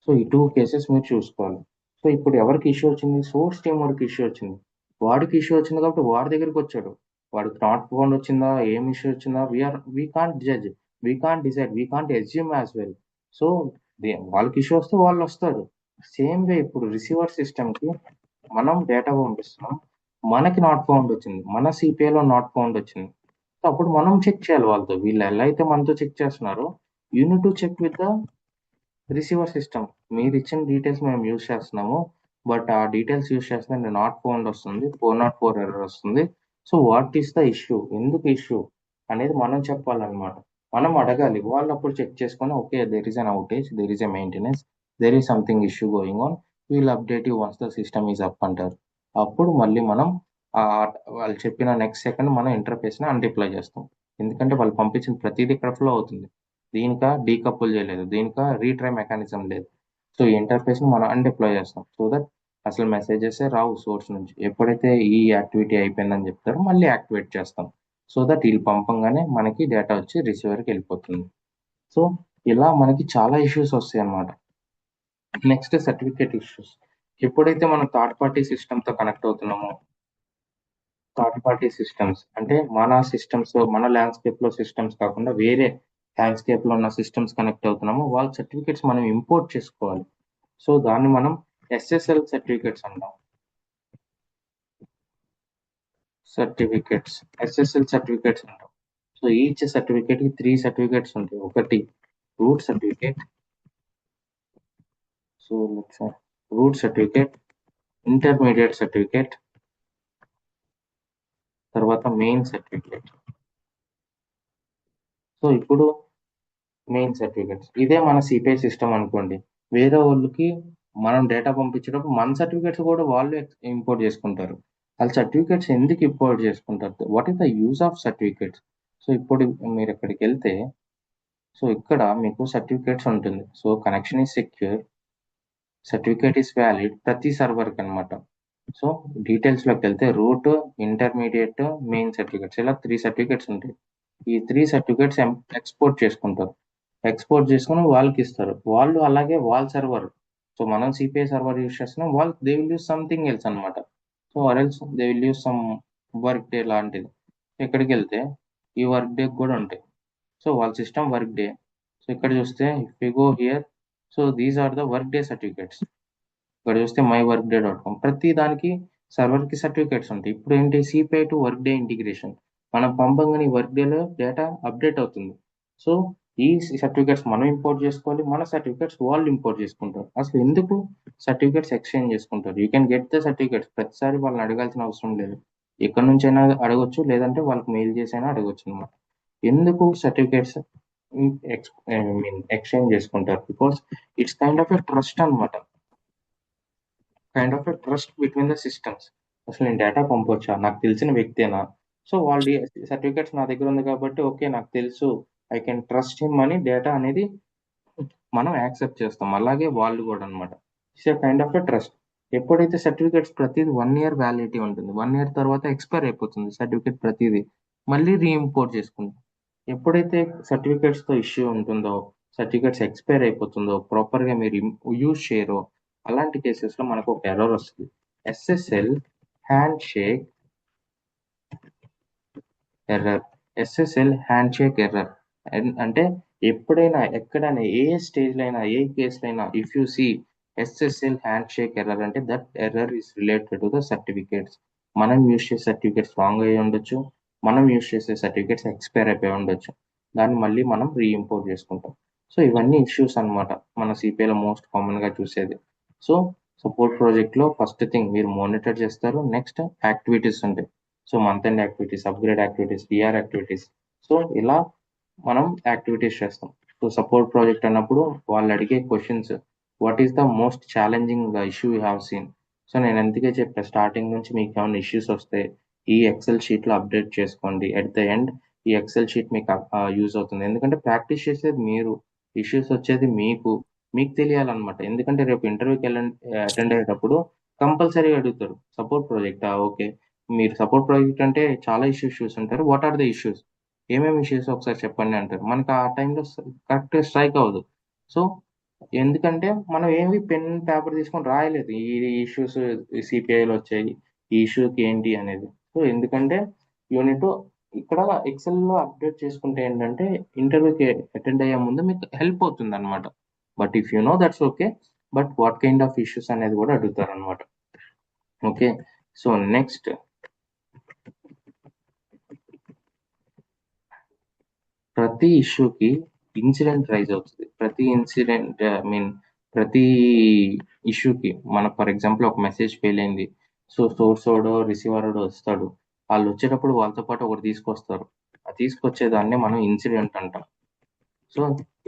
సో ఈ 2 కేసెస్ మీరు చూసుకోవాలి. సో ఇప్పుడు ఎవరికి ఇష్యూ వచ్చింది, సోర్స్ టీమ్ వాడికి ఇష్యూ వచ్చింది. వాడికి ఇష్యూ వచ్చింది కాబట్టి వాడి దగ్గరికి వచ్చాడు. వాడికి నాట్ ఫౌండ్ వచ్చిందా, ఏం ఇష్యూ వచ్చిందా, we can't judge, we can't decide, we can't assume as well. So వాళ్ళకి ఇష్యూ వస్తే వాళ్ళు వస్తారు. సేమ్ వే ఇప్పుడు రిసీవర్ సిస్టమ్ కి మనం డేటా పంపిస్తున్నాం, మనకి నాట్ ఫౌండ్ వచ్చింది, మన సిపిఐలో నాట్ ఫౌండ్ వచ్చింది. సో అప్పుడు మనం చెక్ చేయాలి వాళ్ళతో, వీళ్ళు ఎలా అయితే మనతో చెక్ చేస్తున్నారో you need to check with the receiver system. మీరు ఇచ్చిన డీటెయిల్స్ మేము యూజ్ చేస్తున్నాము, బట్ ఆ డీటెయిల్స్ యూజ్ చేస్తే నాట్ ఫౌండ్ వస్తుంది, 404 ఎర్రర్ వస్తుంది. So what is the issue, ఎందుకు ఇష్యూ అనేది మనం చెప్పాలన్నమాట. మనం అడగాలి, వాళ్ళు అప్పుడు చెక్ చేసుకొని okay there is an outage, there is a maintenance, there is something issue going on, we'll update you once the system is up అంటారు. అప్పుడు మళ్ళీ మనం వాళ్ళు చెప్పిన నెక్స్ట్ సెకండ్ మనం ఇంటర్ఫేస్ ని అన్డిప్లాయ్ చేస్తాం, ఎందుకంటే వాళ్ళు పంపించిన ప్రతిదీ ఇక్కడ ఫ్లో అవుతుంది. దీనికా డీకపుల్ చేయలేదు, దీనికా రీట్రై మెకానిజం లేదు. సో ఈ ఇంటర్ఫేస్ ని మనం అన్డిప్లాయ్ చేస్తాం, సో దట్ అసలు మెసేజెస్ రావు సోర్స్ నుంచి. ఎప్పుడైతే ఈ యాక్టివిటీ అయిపోయిందని చెప్తారో మళ్ళీ యాక్టివేట్ చేస్తాం, సో దట్ వీళ్ళు పంపంగానే మనకి డేటా వచ్చి రిసీవర్కి వెళ్ళిపోతుంది. సో ఇలా మనకి చాలా ఇష్యూస్ వస్తాయి అన్నమాట. Next certificate issues. ఎప్పుడైతే మనం థర్డ్ పార్టీ సిస్టమ్ తో కనెక్ట్ అవుతున్నామో, థర్డ్ పార్టీ సిస్టమ్స్ అంటే మన సిస్టమ్స్, మన ల్యాండ్స్కేప్ లో సిస్టమ్స్ కాకుండా వేరే ల్యాండ్స్కేప్ లో ఉన్న సిస్టమ్స్ కనెక్ట్ అవుతున్నామో, వాళ్ళ సర్టిఫికేట్స్ మనం ఇంపోర్ట్ చేసుకోవాలి. సో దాన్ని మనం ఎస్ఎస్ఎల్ సర్టిఫికేట్స్ అంటాం. ఎస్ఎస్ఎల్ సర్టిఫికేట్స్ అంటాం. సో ఈచ్ సర్టిఫికేట్ కి 3 సర్టిఫికేట్స్ ఉంటాయి. ఒకటి root certificate, so root certificate, intermediate certificate, తర్వాత మెయిన్ సర్టిఫికేట్. సో ఇప్పుడు మెయిన్ సర్టిఫికేట్స్ ఇదే మన సిపిఐ సిస్టమ్ అనుకోండి. వేరే వాళ్ళకి మనం డేటా పంపించేటప్పుడు మన సర్టిఫికేట్స్ కూడా వాళ్ళు ఇంపోర్ట్ చేసుకుంటారు. వాళ్ళ సర్టిఫికేట్స్ ఎందుకు ఇంపోర్ట్ చేసుకుంటారు, what is the use of certificates. So ఇప్పుడు మీరు ఇక్కడికి వెళ్తే, సో ఇక్కడ మీకు సర్టిఫికేట్స్ ఉంటుంది. So connection is secure, certificate is valid ప్రతి సర్వర్కి అనమాట. సో డీటెయిల్స్ లోకి వెళ్తే రూట్, ఇంటర్మీడియట్, మెయిన్ సర్టిఫికేట్స్, ఇలా 3 సర్టిఫికేట్స్ ఉంటాయి. ఈ 3 సర్టిఫికేట్స్ ఎక్స్పోర్ట్ చేసుకుంటారు. ఎక్స్పోర్ట్ చేసుకుని వాళ్ళకి ఇస్తారు. వాళ్ళు అలాగే వాళ్ళ సర్వర్, సో మనం సిపిఐ సర్వర్ యూస్ చేస్తున్నాం, వాళ్ళు they will use something else అనమాట. So or else they will use some Workday లాంటిది. ఇక్కడికి వెళ్తే ఈ వర్క్ డే కూడా ఉంటాయి. సో వాళ్ళ సిస్టమ్ వర్క్ డే. సో ఇక్కడ చూస్తే if you go here, so these are the Workday certificates. ఇక్కడ చూస్తే myworkday.com, ప్రతి దానికి సర్వర్ కి సర్టిఫికేట్స్ ఉంటాయి. ఇప్పుడు ఏంటి, CPI to work day integration, మనం పంపంగానే వర్క్ డేలో డేటా అప్డేట్ అవుతుంది. సో ఈ సర్టిఫికేట్స్ మనం ఇంపోర్ట్ చేసుకోవాలి, మన సర్టిఫికేట్స్ వాళ్ళు ఇంపోర్ట్ చేసుకుంటారు. అసలు ఎందుకు సర్టిఫికేట్స్ ఎక్స్చేంజ్ చేసుకుంటారు? You can get the certificates, ప్రతిసారి వాళ్ళని అడగాల్సిన అవసరం లేదు. ఎక్కడి నుంచైనా అడగొచ్చు, లేదంటే వాళ్ళకి మెయిల్ చేసైనా అడగొచ్చు అనమాట. ఎందుకు సర్టిఫికేట్స్ ఎక్స్చేంజ్ చేసుకుంటారు? Because it's kind of a trust అనమాట, kind of a trust between the systems. అసలు నేను డేటా పంపొచ్చా, నాకు తెలిసిన వ్యక్తేనా, సో వాళ్ళ సర్టిఫికేట్స్ నా దగ్గర ఉంది కాబట్టి ఓకే నాకు తెలుసు, ఐ కెన్ ట్రస్ట్ హిమ్ అని డేటా అనేది మనం యాక్సెప్ట్ చేస్తాం. అలాగే వాళ్ళు కూడా అనమాట. It's a kind of a trust. ఎప్పుడైతే సర్టిఫికేట్స్ ప్రతిదీ 1 year వ్యాలిడిటీ ఉంటుంది, 1 year తర్వాత ఎక్స్పైర్ అయిపోతుంది సర్టిఫికేట్ ప్రతిదీ, మళ్ళీ రీఇంపోర్ట్ చేసుకుంటాం. ఎప్పుడైతే సర్టిఫికేట్స్ తో ఇష్యూ ఉంటుందో, సర్టిఫికేట్స్ ఎక్స్పైర్ అయిపోతుందో, ప్రాపర్ గా మీరు యూజ్ చేయరో, అలాంటి కేసెస్ లో మనకు ఒక ఎర్రర్ వస్తుంది. SSL handshake error. SSL handshake error అంటే ఎప్పుడైనా ఎక్కడైనా ఏ స్టేజ్ లో అయినా ఏ కేసులో అయినా if you see SSL handshake error అంటే that error is related to the certificates. మనం యూజ్ చేసే సర్టిఫికేట్స్ రాంగ్ అయ్యి ఉండొచ్చు, మనం యూజ్ చేసే సర్టిఫికేట్స్ ఎక్స్పైర్ అయిపోయి ఉండొచ్చు, దాన్ని మళ్ళీ మనం రీఇంపోర్ట్ చేసుకుంటాం. సో ఇవన్నీ ఇష్యూస్ అన్నమాట మన సిపిఐలో మోస్ట్ కామన్ గా చూసేది. సో సపోర్ట్ ప్రాజెక్ట్ లో ఫస్ట్ థింగ్ మీరు మానిటర్ చేస్తారు, నెక్స్ట్ యాక్టివిటీస్ ఉంటాయి. So month end activities, upgrade activities, DR activities, so ఇలా మనం యాక్టివిటీస్ చేస్తాం. సో సపోర్ట్ ప్రాజెక్ట్ అన్నప్పుడు వాళ్ళు అడిగే questions, what is the most challenging issue you have seen. So నేను అందుకే చెప్పా, స్టార్టింగ్ నుంచి మీకు ఏమైనా ఇష్యూస్ వస్తే ఈ ఎక్సెల్ షీట్ లో అప్డేట్ చేసుకోండి. అట్ ద ఎండ్ ఈ ఎక్సెల్ షీట్ మీకు యూజ్ అవుతుంది, ఎందుకంటే ప్రాక్టీస్ చేసేది మీరు, ఇష్యూస్ వచ్చేది మీకు తెలియాలన్నమాట. ఎందుకంటే రేపు ఇంటర్వ్యూకి అటెండ్ అయ్యేటప్పుడు కంపల్సరీ అడుగుతారు సపోర్ట్ ప్రాజెక్ట్. ఓకే, మీరు సపోర్ట్ ప్రాజెక్ట్ అంటే చాలా ఇష్యూస్ చూస్తుంటారు, వాట్ ఆర్ ద ఇష్యూస్, ఏమేమి ఇష్యూస్ ఒకసారి చెప్పండి అంటారు. మనకి ఆ టైంలో కరెక్ట్ స్ట్రైక్ అవ్వదు. సో ఎందుకంటే మనం ఏమి పెన్ పేపర్ తీసుకొని రాయలేదు ఈ ఇష్యూస్ సిపిఐలో వచ్చాయి, ఈ ఇష్యూకి ఏంటి అనేది. సో ఎందుకంటే యూనిట్ ఇక్కడ ఎక్సెల్ లో అప్డేట్ చేసుకుంటే ఏంటంటే ఇంటర్వ్యూకి అటెండ్ అయ్యే ముందు మీకు హెల్ప్ అవుతుంది అనమాట. But if you know that's okay, but what kind of issues అనేది కూడా అడుగుతారు అనమాట. ఓకే, సో నెక్స్ట్ ప్రతి ఇష్యూకి ఇన్సిడెంట్ రైజ్ అవుతుంది. ప్రతి ఇన్సిడెంట్ ప్రతి ఇష్యూకి మన ఫర్ ఎగ్జాంపుల్ ఒక మెసేజ్ ఫెయిల్ అయింది, సో సోర్స్ ఓడో రిసీవర్ ఓడో వస్తాడు, వాళ్ళు వచ్చేటప్పుడు వాళ్ళతో పాటు ఒకటి తీసుకొస్తారు, ఆ తీసుకొచ్చేదాన్ని మనం ఇన్సిడెంట్ అంటాం. సో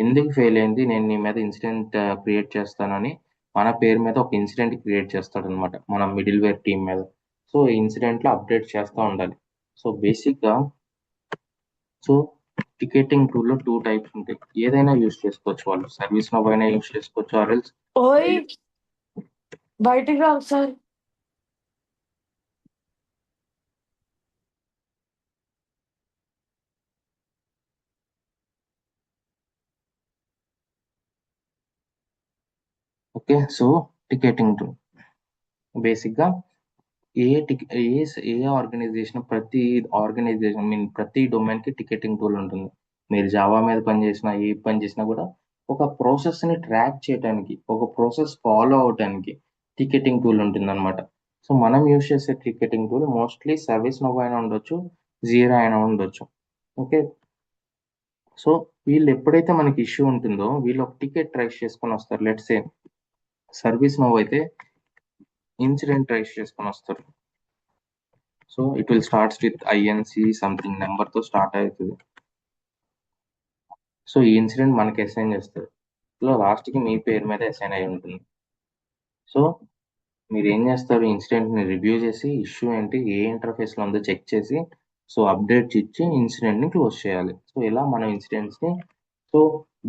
ఎందుకు ఫెయిల్ అయింది, నేను నీ మీద ఇన్సిడెంట్ క్రియేట్ చేస్తానని మన పేరు మీద ఒక ఇన్సిడెంట్ క్రియేట్ చేస్తాడు అనమాట మన మిడిల్ వేర్ టీమ్ మీద. సో ఇన్సిడెంట్ లో అప్డేట్ చేస్తూ ఉండాలి. సో బేసిక్ గా సో టికెటింగ్ టూల్ లో 2 టైప్స్ ఉంటాయి, ఏదైనా యూజ్ చేసుకోవచ్చు, వాళ్ళు సర్వీస్ నౌ అయినా యూజ్ చేసుకోవచ్చు, ఆర్ ఎల్స్ ఓయ్ బయటికి రా ఒకసారి. Okay. So ticketing tool basic గా ఏ ఆర్గనైజేషన్, ప్రతి డొమైన్ కి టికెటింగ్ టూల్ ఉంటుంది. మీరు జావా మీద పనిచేసినా ఏ పని చేసినా కూడా ఒక ప్రాసెస్ ని ట్రాక్ చేయడానికి, ఒక ప్రాసెస్ ఫాలో అవడానికి టికెటింగ్ టూల్ ఉంటుంది అనమాట. సో మనం యూజ్ చేసే ticketing tool mostly service now అయినా ఉండొచ్చు, జీరా అయినా ఉండొచ్చు. ఓకే, సో వీళ్ళు ఎప్పుడైతే మనకి ఇష్యూ ఉంటుందో వీళ్ళు ఒక టికెట్ రైజ్ చేసుకొని వస్తారు. లెట్స్ సే సర్వీస్ నౌ అయితే ఇన్సిడెంట్ రైజ్ చేసుకొని వస్తారు. So it will starts with INC something number తో స్టార్ట్ అవుతుంది. సో ఈ ఇన్సిడెంట్ మనకి అసైన్ చేస్తారు, సో లాస్ట్ కి మీ పేరు మీద అసైన్ అయి ఉంటుంది. సో మీరు ఏం చేస్తారు, ఇన్సిడెంట్ ని రివ్యూ చేసి ఇష్యూ ఏంటి, ఏ ఇంటర్ఫేస్ లో ఉందో చెక్ చేసి సో అప్డేట్స్ ఇచ్చి ఇన్సిడెంట్ ని క్లోజ్ చేయాలి. సో ఇలా మనం ఇన్సిడెంట్స్ ని, సో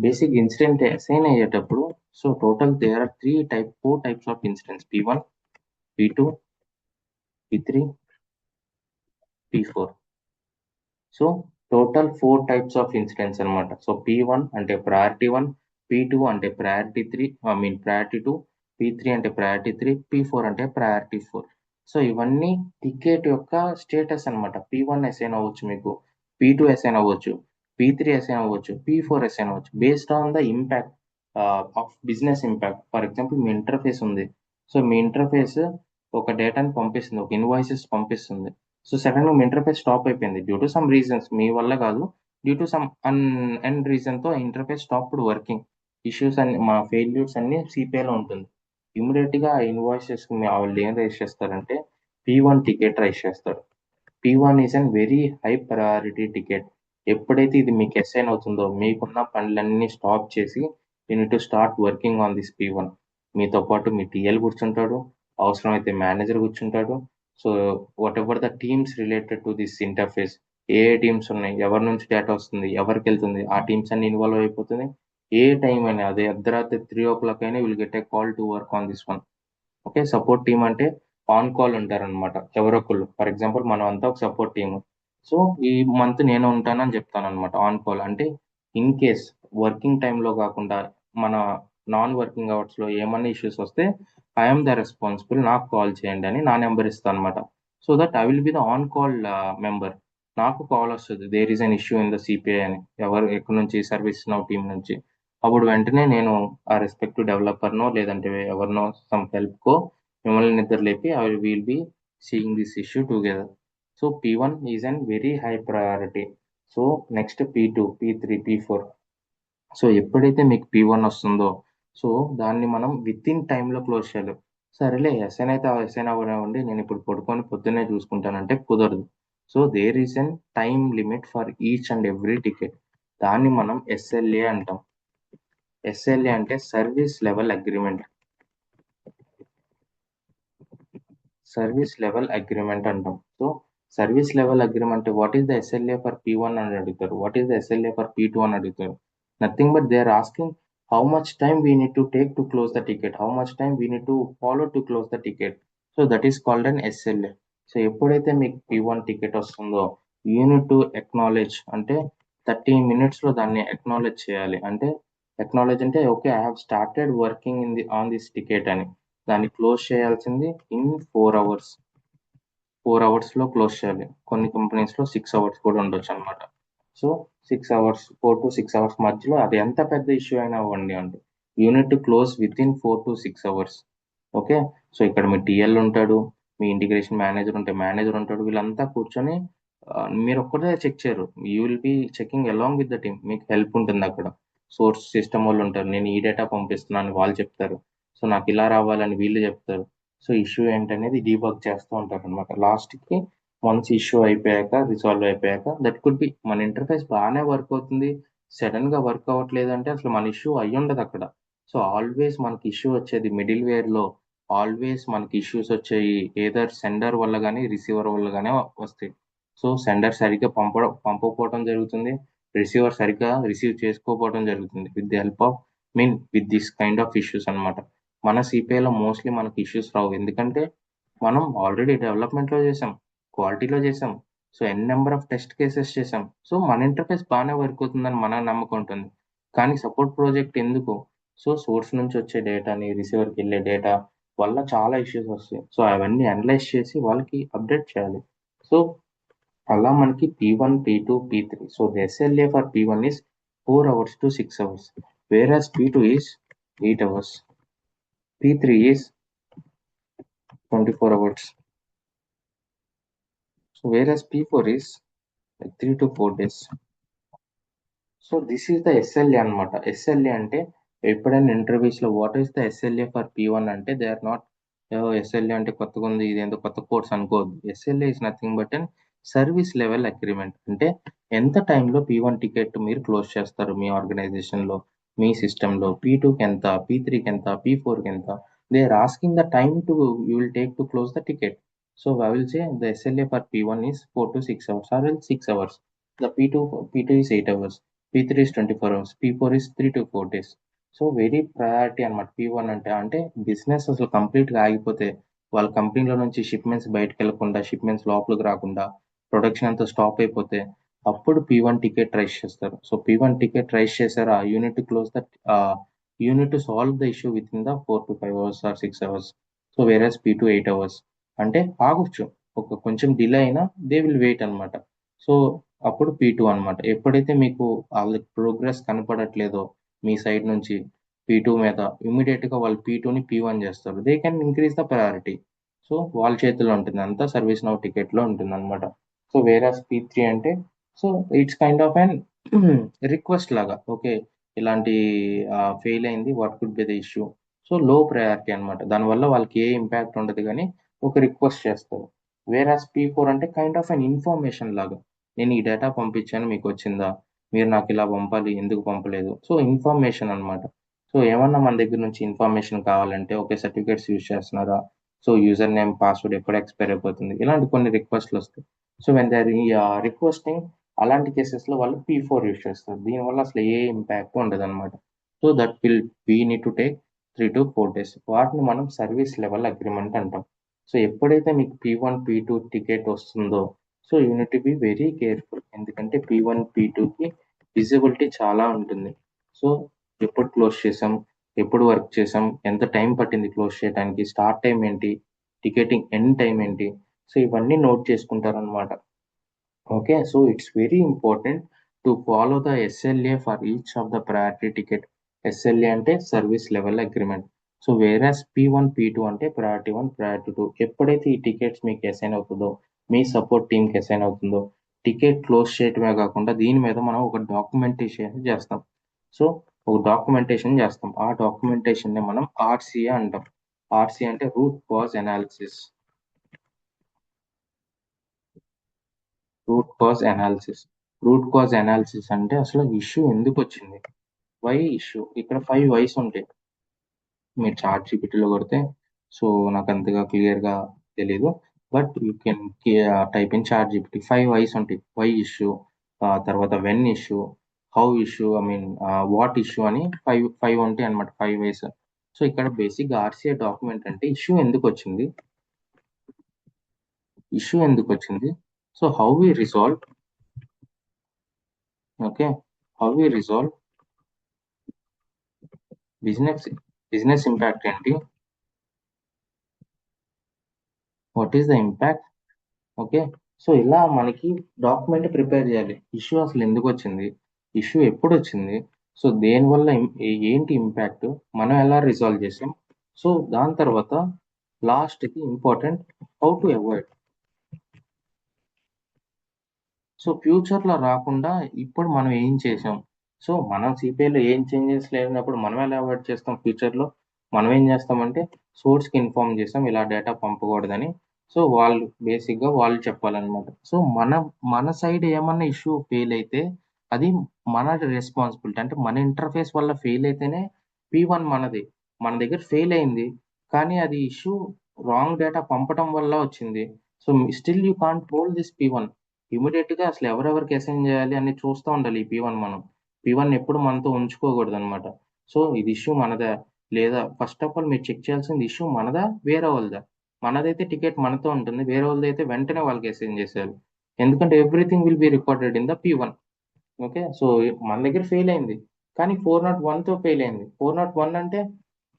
బేసిక్ ఇన్సిడెంట్ అసైన్ అయ్యేటప్పుడు so total there are 4 types of incidents, P1, P2, P3, P4. So total 4 types of incidents అనమాట. సో P1 అంటే ప్రయారిటీ 1, P2 అంటే ప్రయారిటీ 3, ప్రయారిటీ 2, P3 అంటే ప్రయారిటీ 3, P4 అంటే ప్రయారిటీ 4. సో ఇవన్నీ టికెట్ యొక్క స్టేటస్ అనమాట. P1 అసైన్ అవ్వచ్చు మీకు, P2 అసైన్ అవ్వచ్చు, P3 అసైన్ అవ్వచ్చు, P4 అసైన్ అవ్వచ్చు, based on the impact of business impact. For example మీ ఇంటర్ఫేస్ ఉంది, సో మీ ఇంటర్ఫేస్ ఒక డేటాని పంపిస్తుంది, ఒక ఇన్వాయిసెస్ పంపిస్తుంది. సో సడన్ గా మీ ఇంటర్ఫేస్ స్టాప్ అయిపోయింది డ్యూ టు సమ్ రీజన్స్, మీ వల్ల కాదు, డ్యూ టు సమ్ అండ్ రీజన్తో ఇంటర్ఫేస్ స్టాప్డ్ వర్కింగ్. ఇష్యూస్ అన్ని మా ఫెయిల్యూర్స్ అన్ని సిపిఐలో ఉంటుంది. ఇమీడియట్గా ఆ ఇన్వాయిసెస్ వాళ్ళు ఏం రైజ్ చేస్తారంటే P1 టికెట్ రైజ్ చేస్తారు. P1 is an very high priority ticket. ఎప్పుడైతే ఇది మీకు అసైన్ అవుతుందో మీకున్న పనులన్నీ స్టాప్ చేసి you need to start working on this P1. మీతో పాటు మీ టీఎల్ కూర్చుంటాడు, అవసరమైతే మేనేజర్ కూర్చుంటాడు. So what ever the teams related to this interface, A teams ఉన్నాయి, ఎవరి నుంచి డేటా వస్తుంది, ఎవరికి వెళ్తుంది, ఆ టీమ్స్ అన్ని ఇన్వాల్వ్ అయిపోతుంది. ఏ టైం అయినా అదే అర్ధరాత్రి 3 o'clock అయినా will get a call to work on this one. Okay, support team అంటే ఆన్ కాల్ ఉంటారనమాట ఎవరొకళ్ళు. ఫర్ ఎగ్జాంపుల్ మనం అంతా ఒక సపోర్ట్ టీమ్. సో ఈ మంత్ నేను ఉంటానని చెప్తాను అనమాట ఆన్ కాల్. అంటే ఇన్ కేస్ వర్కింగ్ టైంలో కాకుండా మన నాన్ వర్కింగ్ అవర్స్లో ఏమన్నా ఇష్యూస్ వస్తే ఐఎమ్ ద రెస్పాన్సిబుల్, నాకు కాల్ చేయండి అని నా నెంబర్ ఇస్తాను అనమాట. So that I will be the on call member. నాకు కాల్ వస్తుంది there is an issue in the CPI అని, ఎక్కడి నుంచి, సర్వీస్ నౌ టీం నుంచి. అప్పుడు వెంటనే నేను ఆ రెస్పెక్టివ్ డెవలపర్నో లేదంటే ఎవరినో సమ్ హెల్ప్కో మిమ్మల్ని నిద్ర లేపి I will be seeing this issue together. So P1 is an very high priority. So next P2, P3, P4. So ఎప్పుడైతే మీకు P1 వస్తుందో సో దాన్ని మనం విత్ ఇన్ టైంలో క్లోజ్ చేయాలి. సరేలే ఎస్ఐన్ అయితే ఎస్ఐన్ అవ్వనివ్వండి, నేను ఇప్పుడు పడుకొని పొద్దున్నే చూసుకుంటానంటే కుదరదు. So there is an time limit for each and every ticket. దాన్ని మనం SLA అంటాం. SLA అంటే service level agreement. Service level agreement అంటాం. So service level agreement what is the SLA for P1 అని అడుగుతారు, what is the SLA for P2 అని అడుగుతారు. Nothing but they are asking how much time we need to take to close the ticket, how much time we need to follow to close the ticket. So that is called an SLA. So ఎప్పుడైతే మీకు P1 టికెట్ వస్తుందో యూ నీడ్ టు ఎక్నాలెడ్జ్, అంటే 30 minutesలో దాన్ని ఎక్నాలెడ్జ్ చేయాలి. అంటే ఎక్నాలెడ్జ్ అంటే okay I have started working on this ticket అని. దాన్ని క్లోజ్ చేయాల్సింది ఇన్ 4 hours. 4 hours క్లోజ్ చేయాలి. కొన్ని కంపెనీస్లో 6 hours కూడా ఉండొచ్చు అనమాట. సో 6 hours, 4 to 6 hours మధ్యలో అది ఎంత పెద్ద ఇష్యూ అయినా అవ్వండి అంటే unit to close with in 4 to 6 hours. Okay, so ఇక్కడ మీ టీఎల్ ఉంటాడు, మీ ఇంటిగ్రేషన్ మేనేజర్ ఉంటే మేనేజర్ ఉంటాడు, వీళ్ళంతా కూర్చొని మీరు ఒక్కటే చెక్ చేయరు, you will be checking along with the team. మీకు హెల్ప్ ఉంటుంది అక్కడ. సోర్స్ సిస్టమ్ వాళ్ళు ఉంటారు, నేను ఈ డేటా పంపిస్తున్నాను వాళ్ళు చెప్తారు, సో నాకు ఇలా రావాలని వీళ్ళు చెప్తారు. సో ఇష్యూ ఏంటనేది డీబగ్ చేస్తూ ఉంటారు అనమాట. లాస్ట్కి వన్స్ ఇష్యూ అయిపోయాక, రిసాల్వ్ అయిపోయాక, దట్ కుడ్ బి మన ఇంటర్ఫేస్ బాగానే వర్క్ అవుతుంది, సడన్గా వర్క్ అవ్వట్లేదు అంటే అసలు మన ఇష్యూ అయ్యి ఉండదు అక్కడ. సో ఆల్వేస్ మనకి ఇష్యూ వచ్చేది మిడిల్ వేర్లో, ఆల్వేస్ మనకి ఇష్యూస్ వచ్చేవి ఏదర్ సెండర్ వల్ల కానీ రిసీవర్ వల్ల కానీ వస్తాయి. సో సెండర్ సరిగ్గా పంపకపోవడం జరుగుతుంది, రిసీవర్ సరిగ్గా రిసీవ్ చేసుకోకపోవడం జరుగుతుంది with the help of with this kind of issues అనమాట. మన సిపిఐలో మోస్ట్లీ మనకి ఇష్యూస్ రావు, ఎందుకంటే మనం ఆల్రెడీ డెవలప్మెంట్లో చేసాం, క్వాలిటీలో చేసాం, so number of test cases చేసాం. సో మన ఇంటర్ఫేస్ బాగానే వర్క్ అవుతుందని మన నమ్మకం ఉంటుంది. కానీ సపోర్ట్ ప్రాజెక్ట్ ఎందుకు, సో సోర్స్ నుంచి వచ్చే డేటాని రిసీవర్కి వెళ్ళే డేటా వల్ల చాలా ఇష్యూస్ వస్తాయి. సో అవన్నీ అనలైజ్ చేసి వాళ్ళకి అప్డేట్ చేయాలి. సో అలా మనకి P1, P2, P3. So the SLA for P1 is 4 hours to 6 hours, whereas P2 is 8 hours, P3 is 24 hours. So whereas P4 is like 3 to 4 days. So this is the SLA అనమాట. SLA అంటే ఎప్పుడైనా ఇంటర్వ్యూస్లో what is the SLA for P1 అంటే దే ఆర్ నాట్ SLA అంటే కొత్తగా ఉంది, ఇదేందో కొత్త కోర్స్ అనుకోవద్దు. SLA is nothing but and service level agreement. అంటే ఎంత టైంలో P1 టికెట్ మీరు క్లోజ్ చేస్తారు మీ ఆర్గనైజేషన్లో, మీ సిస్టంలో. P2కి ఎంత, P3కి ఎంత, P4కి ఎంత, they are asking the time to you will take to close the ticket. So I will say the SLA for P1 is 4 to 6 hours or else 6 hours. The P2 is 8 hours, P3 is 24 hours, P4 is 3 to 4 days. So very priority అనమాట P1 అంటే. అంటే బిజినెస్ అసలు కంప్లీట్గా ఆగిపోతే, వాళ్ళ కంపెనీలో నుంచి షిప్మెంట్స్ బయటకు వెళ్లకుండా, షిప్మెంట్స్ లోపలికి రాకుండా, ప్రొడక్షన్ అంతా స్టాప్ అయిపోతే అప్పుడు P1 టికెట్ రైజ్ చేస్తారు. సో P1 టికెట్ రైజ్ చేశారు, ఆ unit close that unit to solve the issue with in the 4 to 5 hours or 6 hours. So whereas P2 8 hours. అంటే ఆగొచ్చు, ఒక కొంచెం డిలే అయినా దే విల్ వెయిట్ అనమాట. సో అప్పుడు P2 అనమాట. ఎప్పుడైతే మీకు వాళ్ళకి ప్రోగ్రెస్ కనపడట్లేదో మీ సైడ్ నుంచి P2 మీద, ఇమీడియట్గా వాళ్ళు P2ని P1 చేస్తారు. They can increase the priority. So వాళ్ళ చేతిలో ఉంటుంది, అంతా సర్వీస్ నౌ టికెట్లో ఉంటుంది అనమాట. సో వేరేస్ P3 అంటే so it's kind of an request లాగా ఓకే ఇలాంటి ఫెయిల్ అయింది what could be the issue so low priority అనమాట దానివల్ల వాళ్ళకి ఏ ఇంపాక్ట్ ఉండదు కానీ ఒక రిక్వెస్ట్ చేస్తారు వేరాస్ P4 అంటే కైండ్ ఆఫ్ అన్ ఇన్ఫర్మేషన్ లాగా నేను ఈ డేటా పంపించాను మీకు వచ్చిందా మీరు నాకు ఇలా పంపాలి ఎందుకు పంపలేదు సో ఇన్ఫర్మేషన్ అనమాట సో ఏమన్నా మన దగ్గర నుంచి ఇన్ఫర్మేషన్ కావాలంటే ఓకే సర్టిఫికేట్స్ యూజ్ చేస్తున్నారా సో యూజర్ నేమ్ పాస్వర్డ్ ఎప్పుడు ఎక్స్పైర్ అయిపోతుంది ఇలాంటి కొన్ని రిక్వెస్ట్లు వస్తాయి so when they are requesting అలాంటి కేసెస్లో వాళ్ళు P4 యూజ్ చేస్తారు దీనివల్ల అసలు ఏ ఇంపాక్ట్ ఉండదు అనమాట so that will we need to take 3 to 4 days వాటిని మనం సర్వీస్ లెవెల్ అగ్రిమెంట్ అంటాం సో ఎప్పుడైతే మీకు P1 P2 టికెట్ వస్తుందో so you need to be very careful ఎందుకంటే P1 P2కి విజిబిలిటీ చాలా ఉంటుంది సో ఎప్పుడు క్లోజ్ చేసాం ఎప్పుడు వర్క్ చేసాం ఎంత టైం పట్టింది క్లోజ్ చేయడానికి స్టార్ట్ టైం ఏంటి టికెటింగ్ ఎండ్ టైం ఏంటి సో ఇవన్నీ నోట్ చేసుకుంటారనమాట okay so it's very important to follow the SLA for each of the priority ticket SLA అంటే service level agreement so whereas P1 P2 అంటే ప్రయారిటీ 1 ప్రయారిటీ 2 ఎప్పుడైతే ఈ టికెట్స్ మీకు అసైన్ అవుతుందో మీ సపోర్ట్ టీమ్కి అసైన్ అవుతుందో టికెట్ క్లోజ్ చేయటమే కాకుండా దీని మీద మనం ఒక డాక్యుమెంటేషన్ చేస్తాం సో ఒక డాక్యుమెంటేషన్ చేస్తాం ఆ డాక్యుమెంటేషన్ని మనం RCA అంటాం RCA అంటే root cause analysis root cause analysis అంటే అసలు ఇష్యూ ఎందుకు వచ్చింది వై ఇష్యూ ఇక్కడ 5 వైస్ ఉంటాయి మీరు చాట్ జీపీటీలో కొడితే సో నాకు అంతగా క్లియర్గా తెలీదు but you can type in chat GPT 5 whys ఉంటాయి వై ఇష్యూ తర్వాత when issue how issue what issue అని ఫైవ్ ఉంటాయి అనమాట 5 వైస్ సో ఇక్కడ బేసిక్ RCA డాక్యుమెంట్ అంటే ఇష్యూ ఎందుకు వచ్చింది so how we resolve okay how we resolve business impact ఏంటి what is the impact okay so ఇలా మనకి డాక్యుమెంట్ ప్రిపేర్ చేయాలి ఇష్యూ అసలు ఎందుకు వచ్చింది ఇష్యూ ఎప్పుడు వచ్చింది సో దేనివల్ల ఏంటి ఇంపాక్ట్ మనం ఎలా రిజాల్వ్ చేసాం సో దాని తర్వాత లాస్ట్కి important how to avoid so ఫ్యూచర్లో రాకుండా ఇప్పుడు మనం ఏం చేసాం సో మనం సిపిఐలో ఏం చేంజెస్ లేనప్పుడు మనం ఎలా అవాయిడ్ చేస్తాం ఫ్యూచర్లో మనం ఏం చేస్తామంటే సోర్స్కి ఇన్ఫార్మ్ చేస్తాం ఇలా డేటా పంపకూడదని సో వాళ్ళు చెప్పాలన్నమాట సో మన సైడ్ ఏమన్నా ఇష్యూ ఫెయిల్ అయితే అది మన రెస్పాన్సిబిలిటీ అంటే మన ఇంటర్ఫేస్ వల్ల ఫెయిల్ అయితేనే P1 మనది మన దగ్గర ఫెయిల్ అయింది కానీ అది ఇష్యూ రాంగ్ డేటా పంపడం వల్ల వచ్చింది so still you can't hold this P1 immediate గా అసలు ఎవరెవరికి అసైన్ చేయాలి అని చూస్తూ ఉండాలి ఈ P1 మనం P1 ఎప్పుడు మనతో ఉంచుకోకూడదు అనమాట సో ఇది ఇష్యూ మనదా లేదా ఫస్ట్ ఆఫ్ ఆల్ మీరు చెక్ చేయాల్సింది ఇష్యూ మనదా వేరే వాళ్ళదా మనదైతే టికెట్ మనతో ఉంటుంది వేరే వాళ్ళది అయితే వెంటనే వాళ్ళకి అసైన్ చేసేయాలి ఎందుకంటే everything will be recorded in the P1 okay so మన దగ్గర ఫెయిల్ అయింది కానీ 401 తో ఫెయిల్ అయింది 401 అంటే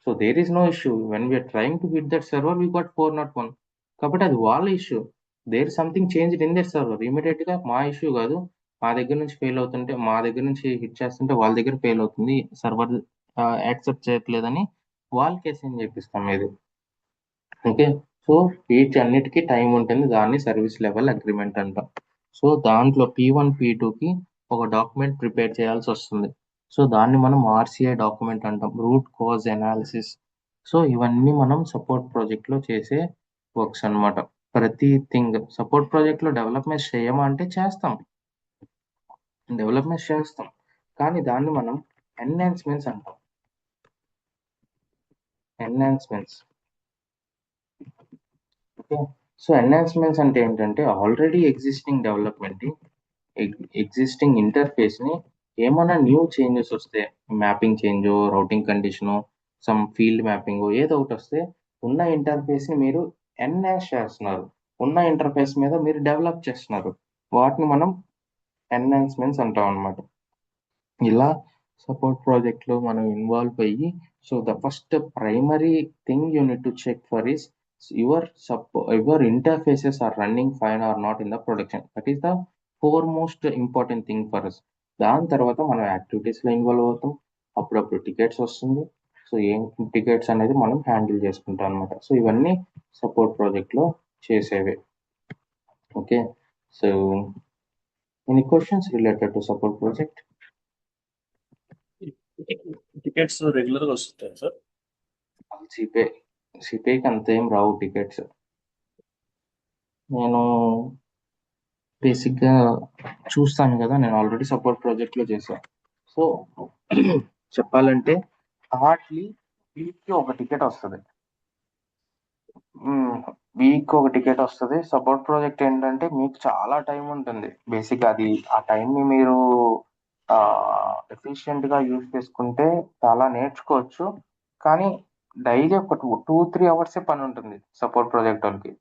so there is no issue when we are trying to hit that server we got 401 కాబట్టి అది వాళ్ళ issue there something change in that server immediate గా మా ఇష్యూ కాదు మా దగ్గర నుంచి ఫెయిల్ అవుతుంటే మా దగ్గర నుంచి హిట్ చేస్తుంటే వాళ్ళ దగ్గర ఫెయిల్ అవుతుంది సర్వర్ యాక్సెప్ట్ చేయట్లేదని వాళ్ళకి అసైన్ చేపిస్తాం ఇది ఓకే సో వీటన్నిటికీ టైం ఉంటుంది దాన్ని సర్వీస్ లెవెల్ అగ్రిమెంట్ అంటాం సో దాంట్లో P1 P2కి ఒక డాక్యుమెంట్ ప్రిపేర్ చేయాల్సి వస్తుంది సో దాన్ని మనం RCA డాక్యుమెంట్ అంటాం రూట్ కాజ్ అనాలిసిస్ సో ఇవన్నీ మనం సపోర్ట్ ప్రాజెక్ట్ లో చేసే వర్క్స్ అన్నమాట ప్రతి థింగ్ సపోర్ట్ ప్రాజెక్ట్ లో డెవలప్మెంట్ చేయమా అంటే చేస్తాం కానీ దాన్ని మనం ఎన్హాన్స్మెంట్స్ అంటాం ఓకే సో ఎన్హాన్స్మెంట్స్ అంటే ఏంటంటే already existing development existing interface ని ఏమైనా న్యూ చేంజెస్ వస్తే mapping change routing condition some field mapping ఏదో ఒకటి వస్తే ఉన్న ఇంటర్ఫేస్ ని మీరు ఎన్హాన్స్ చేస్తున్నారు ఉన్న ఇంటర్ఫేస్ మీద మీరు డెవలప్ చేస్తున్నారు వాటిని మనం ఎన్హాన్స్మెంట్స్ అంటాం అనమాట ఇలా సపోర్ట్ ప్రాజెక్ట్ లో మనం ఇన్వాల్వ్ అయ్యి so the first primary thing you need to check for is your interfaces are running fine or not in the production. That is the foremost important thing for us. దాని తర్వాత మనం యాక్టివిటీస్ లో ఇన్వాల్వ్ అవుతాం అప్పుడప్పుడు టికెట్స్ వస్తుంది సో ఏం టికెట్స్ అనేది మనం హ్యాండిల్ చేసుకుంటాం అనమాట సో ఇవన్నీ సపోర్ట్ ప్రాజెక్ట్ లో చేసేవే okay so Any questions related to support project? Tickets regular గా వస్తుంటాయి సార్. సిపిఐకి అంత ఏం రావు టికెట్స్. నేను బేసిక్గా చూస్తాను కదా, నేను ఆల్రెడీ సపోర్ట్ ప్రాజెక్ట్లో చేశాను. సో చెప్పాలంటే హార్డ్లీ వీక్కి ఒక టికెట్ వస్తుంది. వీక్ ఒక టికెట్ వస్తుంది. సపోర్ట్ ప్రాజెక్ట్ ఏంటంటే మీకు చాలా టైం ఉంటుంది. బేసిక్ అది ఆ టైంని మీరు ఎఫిషియెంట్గా యూజ్ చేసుకుంటే చాలా నేర్చుకోవచ్చు. కానీ డైలీ ఒక 2-3 అవర్సే పని ఉంటుంది సపోర్ట్ ప్రాజెక్ట్ వాళ్ళకి.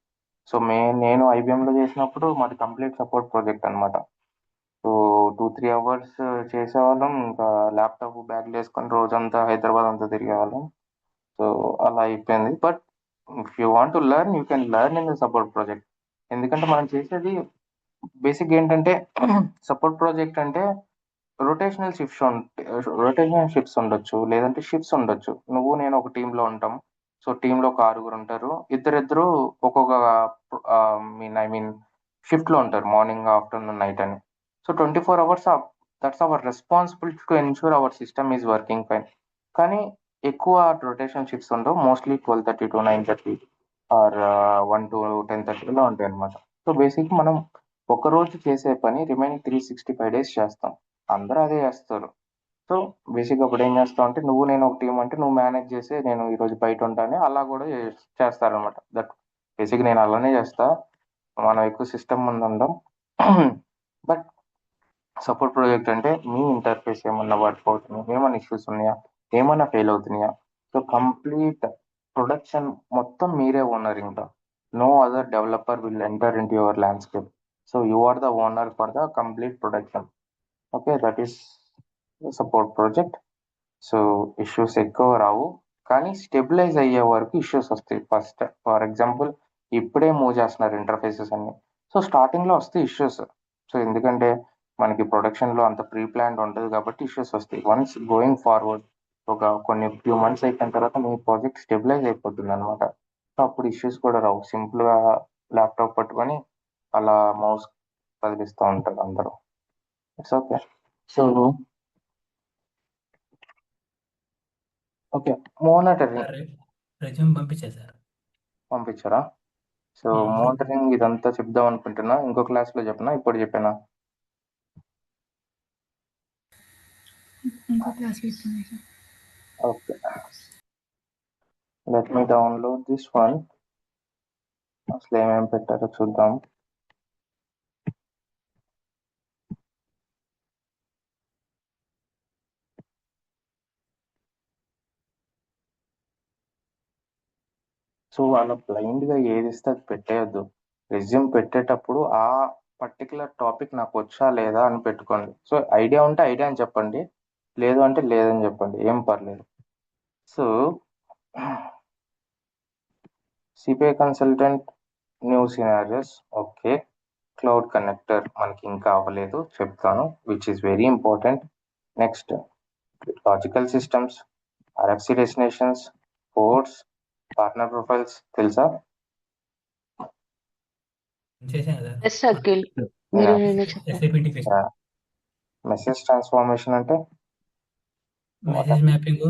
సో నేను ఐబిఎంలో చేసినప్పుడు మాది కంప్లీట్ సపోర్ట్ ప్రాజెక్ట్ అనమాట. సో 2-3 అవర్స్ చేసేవాళ్ళం. ఇంకా ల్యాప్టాప్ బ్యాగ్ వేసుకొని రోజంతా హైదరాబాద్ అంతా తిరిగేవాళ్ళం. సో అలా అయిపోయింది. But if you want to learn, you can learn in the support project. ఎందుకంటే మనం చేసేది బేసిక్ ఏంటంటే సపోర్ట్ ప్రాజెక్ట్ అంటే రొటేషనల్ షిఫ్ట్స్ ఉండొచ్చు, లేదంటే షిఫ్ట్స్ ఉండొచ్చు. నువ్వు నేను ఒక టీంలో ఉంటాం. సో టీంలో ఒక 6 ఉంటారు. ఇద్దరిద్దరు ఒక్కొక్క షిఫ్ట్లో ఉంటారు, మార్నింగ్, ఆఫ్టర్నూన్, నైట్ అని. So 24 hours that's our responsibility to ensure hour system is working fine. కానీ ఎక్కువ రొటేషన్ షిఫ్ట్స్ ఉండవు. మోస్ట్లీ 12:30 to 9:30 ఆర్ 1 to 10:30లో ఉంటాయి అనమాట. సో బేసిక్ మనం ఒక రోజు చేసే పని రిమైనింగ్ 365 days చేస్తాం. అందరూ అదే చేస్తారు. సో బేసిక్గా అప్పుడు ఏం చేస్తాం అంటే, నువ్వు నేను ఒక టీం అంటే నువ్వు మేనేజ్ చేసి నేను ఈరోజు బయట ఉంటాను అలా కూడా చేస్తారనమాట. దట్ బేసిక్ నేను అలానే చేస్తా. మనం ఎక్కువ సిస్టమ్ ముందు ఉండం. బట్ సపోర్ట్ ప్రాజెక్ట్ అంటే మీ ఇంటర్ఫేస్ ఏమన్నా వర్క్ అవుతున్నాయా, ఏమన్నా ఇష్యూస్ ఉన్నాయా, ఏమన్నా ఫెయిల్ అవుతున్నాయా. సో కంప్లీట్ ప్రొడక్షన్ మొత్తం మీరే ఓనర్. ఇంకా no other developer will enter in to your landscape. So you are the owner for the complete production. Okay, that is support project. So issues ఎక్కువ రావు, కానీ స్టెబిలైజ్ అయ్యే వరకు ఇష్యూస్ వస్తాయి. ఫస్ట్ ఫర్ ఎగ్జాంపుల్ ఇప్పుడే మూవ్ చేస్తున్నారు ఇంటర్ఫేసెస్ అన్ని. సో స్టార్టింగ్లో వస్తాయి ఇష్యూస్. సో ఎందుకంటే మనకి ప్రొడక్షన్లో అంత ప్రీ ప్లాన్డ్ ఉంటుంది కాబట్టి ఇష్యూస్ వస్తాయి. వన్స్ గోయింగ్ ఫార్వర్డ్ ఒక కొన్ని ఫ్యూ మంత్స్ అయిపోయిన తర్వాత మీ ప్రాజెక్ట్ స్టెబిలైజ్ అయిపోతుంది అనమాట. సో అప్పుడు ఇష్యూస్ కూడా రావు. సింపుల్గా ల్యాప్టాప్ పట్టుకొని అలా మౌస్ కదిలిస్తూ ఉంటారు అందరూ. It's okay. So okay, monitoring resume పంపించా సార్. పంపించారా? సో మోనిటరింగ్ ఇదంతా చెప్దాం అనుకుంటున్నా. ఇంకో క్లాస్లో చెప్పినా, ఇప్పుడు చెప్పానా? ఇంకో క్లాస్ ఇస్తున్నాయి sir. Okay, let me download this one. అసలు ఏమేమి పెట్టారో చూద్దాం. సో అలా బ్లైండ్గా ఏది ఇస్తే అది పెట్టేయద్దు. రెజ్యూమ్ పెట్టేటప్పుడు ఆ పర్టికులర్ టాపిక్ నాకు వచ్చా లేదా అని పెట్టుకోండి. సో ఐడియా ఉంటే ఐడియా అని చెప్పండి, లేదు అంటే లేదని చెప్పండి, ఏం పర్లేదు. So CPI consultant, new scenarios, okay. Cloud connector మనకి ఇంకా అవ్వలేదు, చెప్తాను, which is very important. Next logical systems, RFC destinations, ports, partner profiles తెలుసా? చేశాను సార్. ఎస్ అఖిల్, మీరు నేను చెప్పండి. SAP ఇంటిగ్రేషన్, మెసేజ్ ట్రాన్స్ఫార్మేషన్ అంటే మెసేజ్ మ్యాపింగ్,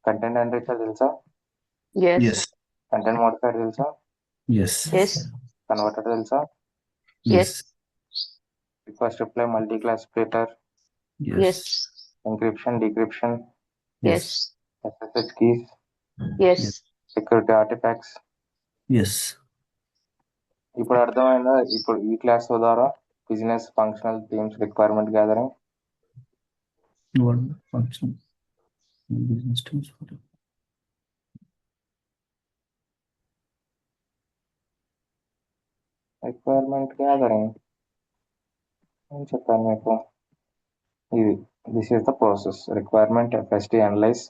కంటెంట్ ఎంరిచర్ తెలుసా? ఎస్ కంటెంట్ మోడిఫైర్ తెలుసా? ఎస్ కన్వర్టర్ తెలుసా? Yes request reply, multicast splitter, yes encryption, decryption, yes SSH keys, yes security artifacts. ఇప్పుడు అర్థమైందా? ఇప్పుడు ఈ క్లాస్ ద్వారా business functional teams requirement gathering. Requirement gathering అని చెప్పాను మీకు. ఇది this is the process. Requirement FSD analyse,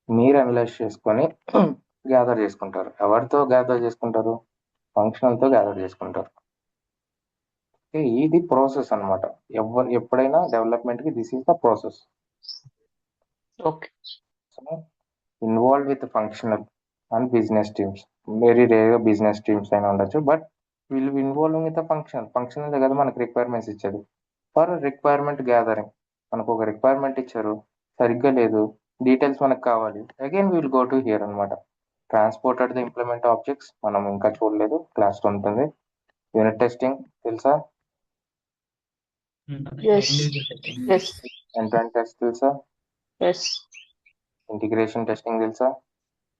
మీరు అనలైజ్ చేసుకొని గ్యాదర్ చేసుకుంటారు. ఎవరితో గ్యాదర్ చేసుకుంటారు? ఫంక్షనల్తో గ్యాదర్ చేసుకుంటారు. ఇది ప్రాసెస్ అనమాట. ఎప్పుడైనా డెవలప్మెంట్కి this is the process. Okay. So involve with functional and business teams. Very రేర్గా బిజినెస్ టీమ్స్ అయినా ఉండొచ్చు, బట్ వీళ్ళు ఇన్వాల్వింగ్ విత్ ఫంక్షన్ కదా మనకి రిక్వైర్మెంట్స్ ఇచ్చేది. ఫర్ రిక్వైర్మెంట్ గ్యాదరింగ్ మనకు ఒక రిక్వైర్మెంట్ ఇచ్చారు, సరిగ్గా లేదు, డీటెయిల్స్ మనకు కావాలి, again will go to hear అనమాట. ట్రాన్స్పోర్టెడ్ ది ఇంప్లిమెంట్ ఆబ్జెక్ట్స్ మనం ఇంకా చూడలేదు, క్లాస్ లో ఉంటుంది. యూనిట్ టెస్టింగ్ తెలుసా? Yes. Individual testing. Yes. End to end test తెలుసా? Yes. ఇంటిగ్రేషన్ టెస్టింగ్ తెలుసా?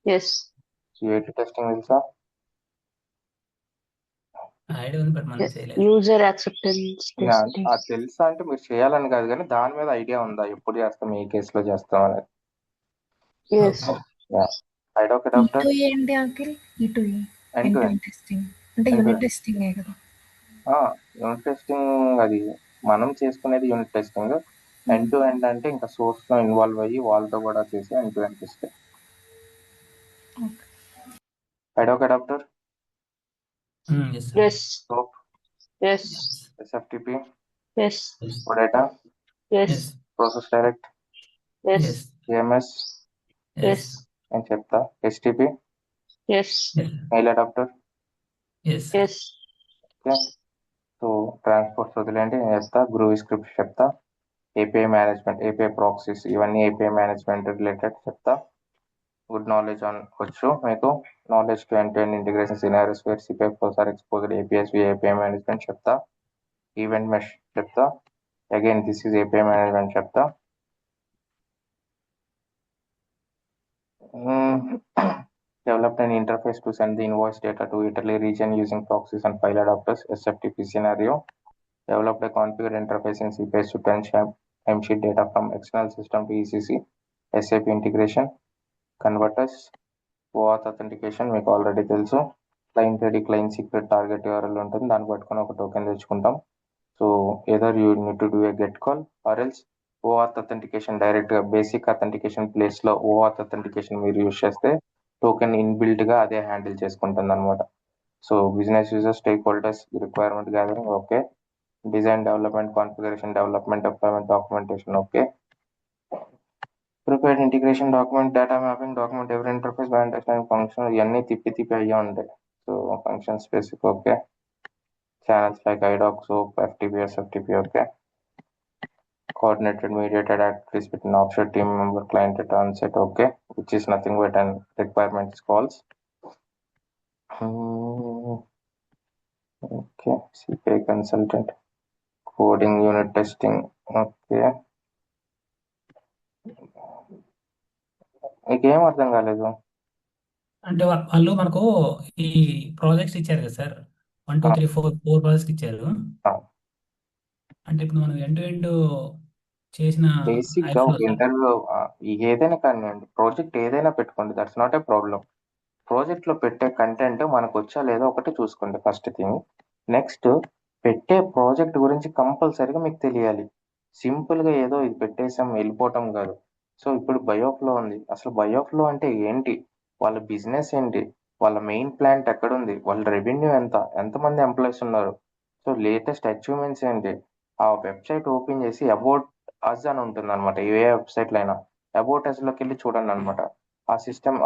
Yes. యూఐటీ టెస్టింగ్ తెలుసా? ఐడియా ఉంది బట్ మనం చేయలేదు. User acceptance testing. అది తెలుసా అంటే మీరు చేయాలని కాదు, కానీ దాని మీద ఐడియా ఉందా, ఎప్పుడు చేస్తాం, ఏ కేసులో చేస్తాం అనేది? Yes. Idea okay doctor. E2E ఏంటి uncle? E2E end to end testing అంటే End to unit end. Testing కదా? యూనిట్ టెస్టింగ్ అది మనం చేసుకునేది unit testing. End to end అంటే ఇంకా సోర్స్ లో ఇన్వాల్వ్ అయ్యి వాళ్ళతో కూడా చేసి end to end testing. Okay. Idea okay doctor. Yes, sir. Yes. Soap, Yes. ఎస్ఎఫ్టిపి, Yes. Yes. Data, Yes. Yes. Process direct, Yes. Yes. CMS Yes. అని చెప్తా, STP, Yes. Yes. Mail adapter. Yes, sir. Yes. Okay. So transport వదిలేండి, నేను చెప్తా. గ్రూవ్ స్క్రిప్ట్ చెప్తా. ఏపీఐ మేనేజ్మెంట్, ఏపీఐ ప్రాక్సీస్, ఇవన్నీ ఏపీఐ మేనేజ్మెంట్ రిలేటెడ్ చెప్తా. గుడ్ నాలెడ్జ్ ఆన్ వచ్చు మీకు. Knowledge to end to end integration scenarios where CPI flows are exposed, APS API management చెప్తా. ఈవెంట్ మెష్ చెప్తా. Again this is API management చెప్తా. Developed an interface to send the invoice data to Italy region using proxies and file adapters, SFTP scenario. Developed a configured interface in CPS to transfer timesheet data from external system to ECC, SAP integration, converters, OAuth authentication మీకు ఆల్రెడీ తెలుసు. Client ID, client secret, target URL ఉంటుంది, దాన్ని పట్టుకొని ఒక టోకెన్ తెచ్చుకుంటాం. So either you need to do a get call or else OAuth authentication direct గా బేసిక్ అథెంటికేషన్ ప్లేస్ లో OAuth authentication మీరు యూజ్ చేస్తే టోకెన్ ఇన్బిల్ట్ గా అదే హ్యాండిల్ చేసుకుంటుంది అనమాట. So business user, stake holders, requirement gathering okay. Design development, configuration development, deployment, documentation okay. Prepared integration document, data mapping, document ఎవరి ఇంటర్ఫేస్, బ్యాన్ ఫంక్షన్, ఇవన్నీ తిప్పి అయ్యా ఉంటాయి. So function specific okay. Channels like IDoc, soap, FTP, SFTP okay. Coordinated mediated activities between offshore team member, client at onset okay, which is nothing but an requirements calls. Okay, CPI consultant, coding, unit testing okay. మీకేం అర్థం కాలేదు? అంటే వాళ్ళు మనకు ఈ ప్రాజెక్ట్స్ ఇచ్చారు కదా సార్, 1 2 3 4 ప్రాజెక్ట్స్ ఇచ్చారు. అంటే ఇప్పుడు మనం ఎండ్ టు ఎండ్ చేసిన బేసిక్ గా ఒక ఇంటర్వ్యూ ఏదైనా కానివ్వండి, ప్రాజెక్ట్ ఏదైనా పెట్టుకోండి, that's not a problem. Project లో పెట్టే కంటెంట్ మనకు వచ్చా లేదో ఒకటి చూసుకోండి ఫస్ట్ థింగ్. నెక్స్ట్ పెట్టే ప్రాజెక్ట్ గురించి కంపల్సరీగా మీకు తెలియాలి. సింపుల్ గా ఏదో ఇది పెట్టేసాం వెళ్ళిపోవటం కాదు. సో ఇప్పుడు బయోఫ్లో ఉంది, అసలు బయోఫ్లో అంటే ఏంటి, వాళ్ళ బిజినెస్ ఏంటి, వాళ్ళ మెయిన్ ప్లాంట్ ఎక్కడుంది, వాళ్ళ రెవెన్యూ ఎంత, ఎంతమంది ఎంప్లాయీస్ ఉన్నారు, సో లేటెస్ట్ అచీవ్మెంట్స్ ఏంటి. ఆ వెబ్సైట్ ఓపెన్ చేసి అబౌట్ అస్ అని ఉంటుంది అనమాట. ఏ వెబ్సైట్ అయినా అబౌట్ అస్ లోకి వెళ్ళి చూడండి అనమాట. ఆ సిస్టమ్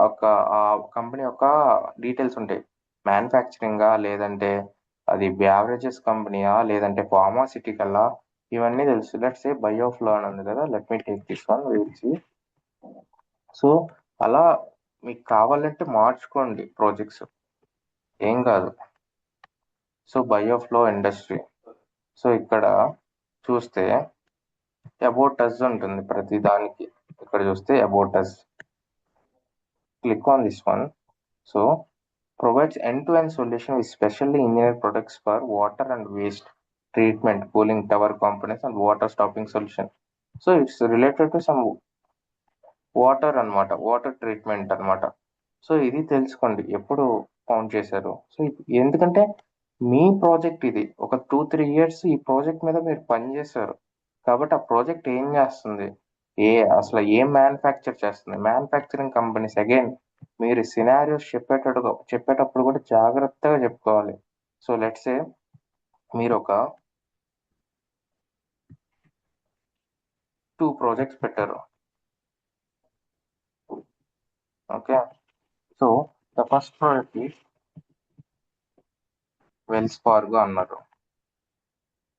ఆ కంపెనీ యొక్క డీటెయిల్స్ ఉంటాయి. మ్యానుఫ్యాక్చరింగా, లేదంటే అది బ్యావరేజెస్ కంపెనీయా, లేదంటే ఫార్మాసిటికల్లా, ఇవన్నీ తెలుసు. లెట్స్ సే బయోఫ్లో అని ఉంది కదా, let me take this one విల్సి. సో అలా మీకు కావాలంటే మార్చుకోండి ప్రాజెక్ట్స్, ఏం కాదు. సో బయోఫ్లో ఇండస్ట్రీ, సో ఇక్కడ చూస్తే అబౌట్ అస్ ఉంటుంది ప్రతి దానికి. ఇక్కడ చూస్తే about us, click on this one. So provides end-to-end solution with specially engineered products for water and waste treatment, cooling tower components and water stopping solution. So it's related to some water అన్నమాట, వాటర్ ట్రీట్మెంట్ అన్నమాట. సో ఇది తెలుసుకోండి ఎప్పుడు ఫౌండ్ చేశారు. సో ఎందుకంటే మీ ప్రాజెక్ట్ ఇది, ఒక 2-3 years ఈ ప్రాజెక్ట్ మీద మీరు పనిచేశారు కాబట్టి ఆ ప్రాజెక్ట్ ఏం చేస్తుంది, అసలు ఏం మ్యానుఫ్యాక్చర్ చేస్తుంది, మ్యానుఫ్యాక్చరింగ్ కంపెనీస్. అగైన్ మీరు సినారియోస్ చెప్పేటప్పుడు కూడా జాగ్రత్తగా చెప్పుకోవాలి. సో లెట్స్ సే మీరు ఒక 2 ప్రాజెక్ట్స్ పెట్టారు, okay. So the first project is Wells Fargo అన్నారు,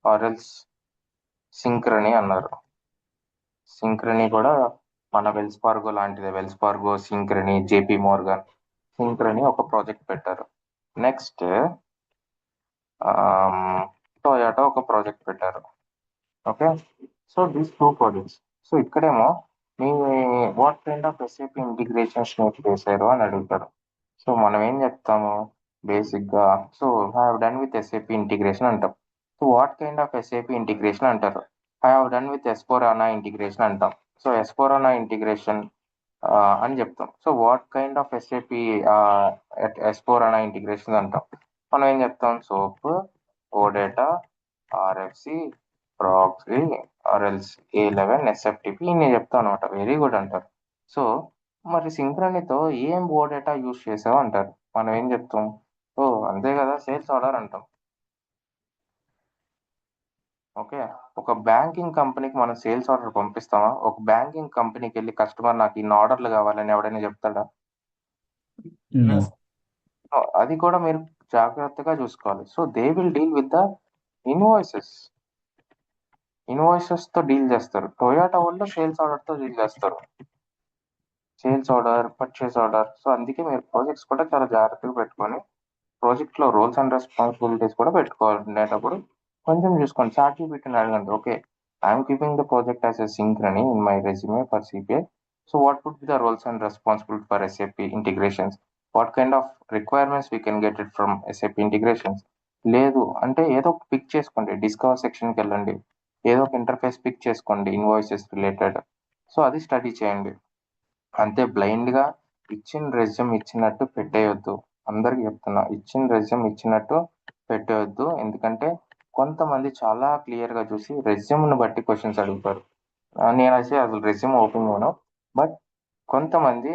ఆర్ఎల్స్ సింక్రనీ అన్నారు. సింక్రనీ కూడా మన వెల్స్ ఫార్గో లాంటిదే. Wells Fargo, Synchrony, JP Morgan, Synchrony ఒక ప్రాజెక్ట్ పెట్టారు. నెక్స్ట్ టొయోటా ఒక ప్రాజెక్ట్ పెట్టారు. Okay, so these 2 projects. So ఇక్కడేమో మీ what kind of SAP integrations note చేశారు అని అడుగుతారు. సో మనం ఏం చెప్తాము బేసిక్గా, so have done with SAP integration అంటాం. So what kind of SAP integration అంటారు. I have done with S4HANA integration అంటాం. సో ఎస్ఫోరానా ఇంటిగ్రేషన్ అని చెప్తాం. So what kind of SAP S4HANA integration అంటాం. మనం ఏం చెప్తాం, సోప్, ఓడేటా, ఆర్ఎఫ్సి, ప్రాక్సీ, ఆర్ఎల్స్ A11, SFTP ఇన్ని చెప్తాం అనమాట. వెరీ గుడ్ అంటారు. సో మరి సింక్రనీతో ఏం ఓడేటా యూజ్ చేసావు అంటారు. మనం ఏం చెప్తాం, ఓ అంతే కదా, సేల్స్ ఆర్డర్ అంటాం. ఓకే, ఒక బ్యాంకింగ్ కంపెనీకి మనం సేల్స్ ఆర్డర్ పంపిస్తామా? ఒక బ్యాంకింగ్ కంపెనీకి వెళ్ళి కస్టమర్ నాకు ఇన్ని ఆర్డర్లు కావాలని ఎవడైనా చెప్తాడా? No. No, అది కూడా మీరు జాగ్రత్తగా చూసుకోవాలి. So they will deal with the invoices. Invoices తో డీల్ చేస్తారు. టొయోటా వాళ్ళు సేల్స్ ఆర్డర్ తో డీల్ చేస్తారు. Sales order, purchase order. So అందుకే మీరు ప్రాజెక్ట్స్ కూడా చాలా జాగ్రత్తగా పెట్టుకొని ప్రాజెక్ట్ లో రోల్స్ అండ్ రెస్పాన్సిబిలిటీస్ కూడా పెట్టుకునేటప్పుడు కొంచెం చూసుకోండి. చాట్‌జీపీటీని అడగండి, okay I'm keeping the project as a Synchrony in my resume for CPI. So what would be the roles and responsibility for SAP integrations? What kind of requirements we can get it from SAP integrations? లేదు అంటే ఏదో ఒక పిక్ చేసుకోండి, డిస్కవర్ సెక్షన్కి వెళ్ళండి, ఏదో ఒక ఇంటర్ఫేస్ పిక్ చేసుకోండి ఇన్వాయిసెస్ రిలేటెడ్. సో అది స్టడీ చేయండి. అంతే బ్లైండ్ గా ఇచ్చిన రెజ్యూమ్ ఇచ్చినట్టు పెట్టేయొద్దు. అందరికి చెప్తున్నా, ఇచ్చిన రెజ్యూమ్ ఇచ్చినట్టు పెట్టేయొద్దు. ఎందుకంటే కొంతమంది చాలా క్లియర్ గా చూసి రెజ్యూమ్ ను బట్టి క్వశ్చన్స్ అడుగుతారు. నేనైతే అసలు రెజ్యూమ్ ఓపెన్ చేయను. బట్ కొంతమంది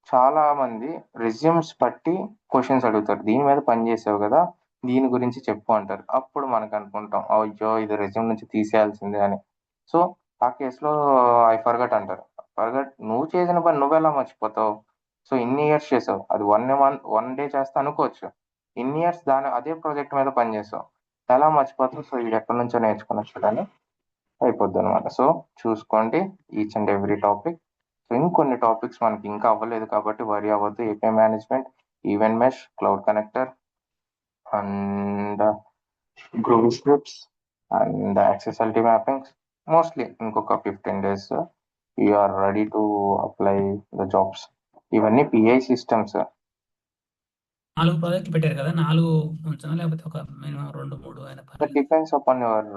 చాలా మంది రెజ్యూమ్స్ బట్టి క్వశ్చన్స్ అడుగుతారు. దీని మీద పని చేసావు కదా, దీని గురించి చెప్పు అంటారు. అప్పుడు మనకు అనుకుంటాం, అయ్యో ఇది రెజ్యూమ్ నుంచి తీసేయాల్సిందే అని. సో ఆ కేసులో ఐ ఫర్గట్ అంటారు. ఫర్గట్, నువ్వు చేసిన పని నువ్వెలా మర్చిపోతావు? సో ఇన్ని ఇయర్స్ చేసావు, అది 1 డే చేస్తా అనుకోవచ్చు. ఇన్ని ఇయర్స్ అదే ప్రాజెక్ట్ మీద పని చేసావు, ఎలా మర్చిపోతావు? సో ఇది ఎక్కడి నుంచో నేర్చుకుని వచ్చాడని అయిపోద్ది అనమాట. సో చూసుకోండి each and every topic. So ఇంకొన్ని టాపిక్స్ మనకి ఇంకా అవ్వలేదు కాబట్టి వరి అవ్వద్దు. API management, event mesh, cloud connector and groovy scripts and accessibility mappings. Mostly ఇంకొక 15 days you are ready to apply the jobs. ఇవన్నీ పిఐ సిస్టమ్స్. 4 ప్రాజెక్టులు పెట్టారు కదా, 4 ఉంచనా లేకపోతే ఒక మినిమం 2, 3 అయినా పర్లేదు? డిపెండ్స్ అపాన్ యువర్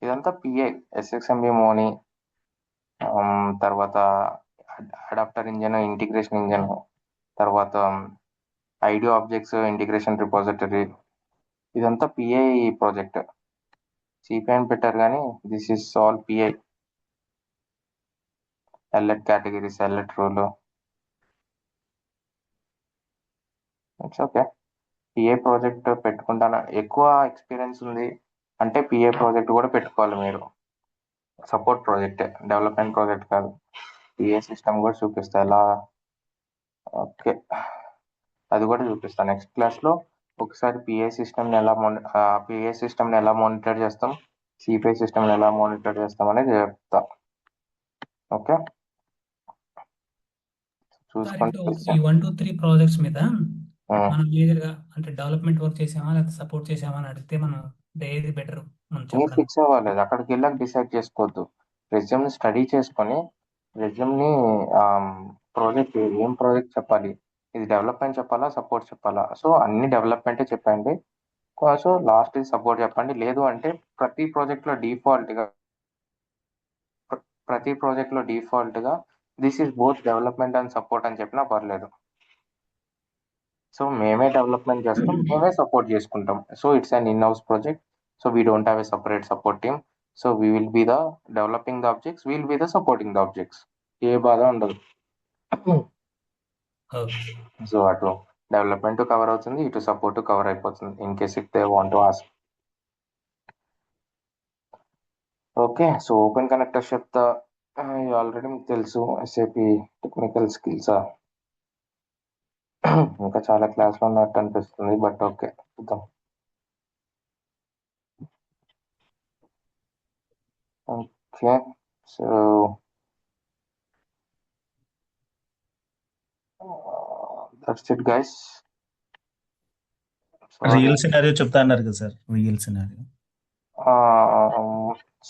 ఇదంతా పిఐ, ఎస్ఎక్స్ఎంబి మోని, తర్వాత అడాప్టర్ ఇంజన్, ఇంటిగ్రేషన్ ఇంజన్, తర్వాత ఐడియో ఆబ్జెక్ట్స్, ఇంటిగ్రేషన్ రిపోజిటరీ, ఇదంతా పిఐ ప్రాజెక్ట్. సిపిఐ అని పెట్టారు కానీ దిస్ ఇస్ ఆల్ పిఐ. ఎల్ఎట్ కేటగిరీస్, ఎల్ఎట్ rule, it's okay. PA project పెట్టుకుంటాను, ఎక్కువ ఎక్స్పీరియన్స్ ఉంది అంటే పిఏ ప్రాజెక్ట్ కూడా పెట్టుకోవాలి మీరు. సపోర్ట్ ప్రాజెక్ట్, డెవలప్మెంట్ ప్రాజెక్ట్ కాదు. పిఏ సిస్టమ్ కూడా చూపిస్తా ఎలా. ఓకే, అది కూడా చూపిస్తాను నెక్స్ట్ క్లాస్లో. ఒకసారి పిఏ సిస్టమ్ని ఎలా మానిటర్ చేస్తాం, సిపిఐ సిస్టమ్ని ఎలా మానిటర్ చేస్తాం అనేది చెప్తా. ఓకే, సార్ చూసుకోండి. ఇప్పుడు ఈ 1, 2, 3 ప్రాజెక్ట్స్ మీద మనం మేజర్ గా అంటే డెవలప్మెంట్ వర్క్ చేసామా లేకపోతే సపోర్ట్ చేసామా అని అడిగితే మనం ఏది బెటర్ మనం మీరు చెప్పడం? ఫిక్స్ అవ్వలేదు, అక్కడికి వెళ్ళాక డిసైడ్ చేసుకోవద్దు. రెజ్యూమ్ని స్టడీ చేసుకొని రెజ్యూమ్ని ప్రాజెక్ట్ ఏం ప్రాజెక్ట్ చెప్పాలి, ఇది డెవలప్మెంట్ చెప్పాలా, సపోర్ట్ చెప్పాలా? సో అన్ని డెవలప్మెంటే చెప్పండి. సో లాస్ట్ ఇది సపోర్ట్ చెప్పండి. లేదు అంటే ప్రతి ప్రాజెక్ట్లో డిఫాల్ట్ గా this is both development and support అని చెప్పినా పర్లేదు. సో మేమే డెవలప్మెంట్ చేస్తాం, మేమే సపోర్ట్ చేసుకుంటాం. So it's an in house project. So we don't have a separate support team. So we will be the developing the objects, we will be the supporting the objects. ఏ బాధ ఉండదు. ఓకే. సో అటు డెవలప్మెంట్ కవర్ అవుతుంది, ఇటు సపోర్ట్ కవర్ అయిపోతుంది in case if they want to ask. Okay, so open connector చెప్తా. ఆల్రెడీ మీకు తెలుసు. ఎస్ఏపి టెక్నికల్ స్కిల్స్ ఇంకా చాలా క్లాస్లో ఉన్నట్టు అనిపిస్తుంది, బట్ ఓకే. చూద్దాం. Okay, so that's it guys. Sorry, real scenario చెప్తా అన్నారు కదా సార్, రియల్ సినారియో.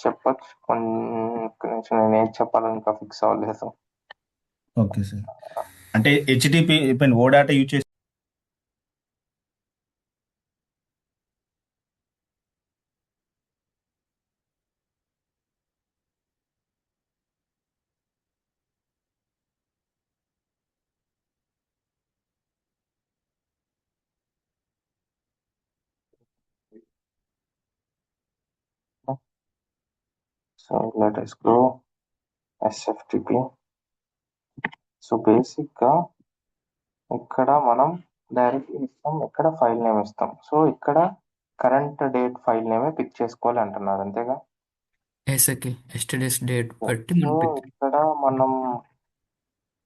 చెప్పచ్చు కొంచెం. నేను ఏం చెప్పాలని ఇంకా ఫిక్స్ అవ్వలేదు. Okay sir. అంటే హెచ్టిటిపి ఓ డేటా యూజ్ చేసి so let us go SFTP. So బేసిక్గా ఇక్కడ మనం డైరెక్ట్ ఇస్తాం, ఇక్కడ ఫైల్ నేమ్ ఇస్తాం. సో ఇక్కడ కరెంట్ డేట్ ఫైల్ నేమే పిక్ చేసుకోవాలి అంటున్నారు, అంతేగా? ఎస్కి ఎస్టర్డేస్ డేట్ బట్టి సో మనం పిక్. ఇక్కడ మనం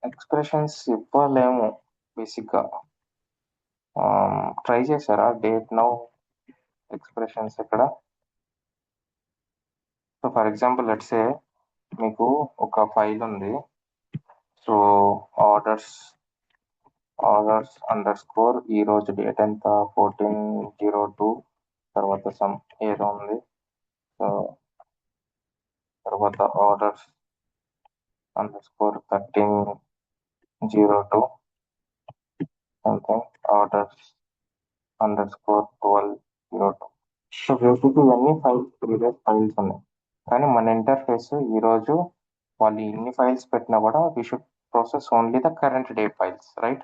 ఎక్స్ప్రెషన్స్ ఇవ్వలేము బేసిక్గా. ట్రై చేశారా డేట్ నౌ ఎక్స్ప్రెషన్స్ ఇక్కడ? So for example let's say మీకు ఒక ఫైల్ ఉంది. సో ఆర్డర్స్ అండర్ స్కోర్ ఈ రోజు డేట్ ఎంత 14/02, తర్వాత సమ్ ఏదో ఉంది. సో తర్వాత orders under score 13/02 something, orders under score 12/02. So basic ఇవన్నీ ప్రీవియస్ ఫైల్స్ ఉన్నాయి. కానీ మన ఇంటర్ఫేస్ ఈరోజు వాళ్ళు ఎన్ని ఫైల్స్ పెట్టినా కూడా we should process only the current day files, right?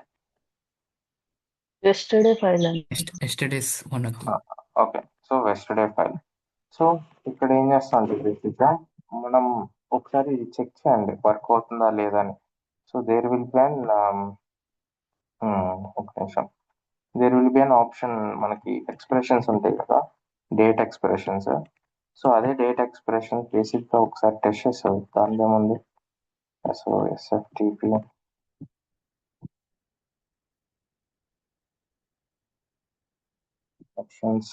Yesterday file అండి. ఎస్టర్డేస్ మనకు okay, so yesterday file. So ఇక్కడ ఏం చేస్తాం అంటే బేసిక్గా మనం ఒకసారి చెక్ చేయండి వర్క్ అవుతుందా లేదా అని. So there will be an ఒక నిమిషం, there will be an option, మనకి ఎక్స్ప్రెషన్స్ ఉంటాయి కదా, డేట్ ఎక్స్ప్రెషన్స్. సో అదే డేట్ ఎక్స్ప్రెషన్ బేసిక్గా ఒకసారి టెస్ట్ చేసావు, దాని ఏముంది. So SFTP options,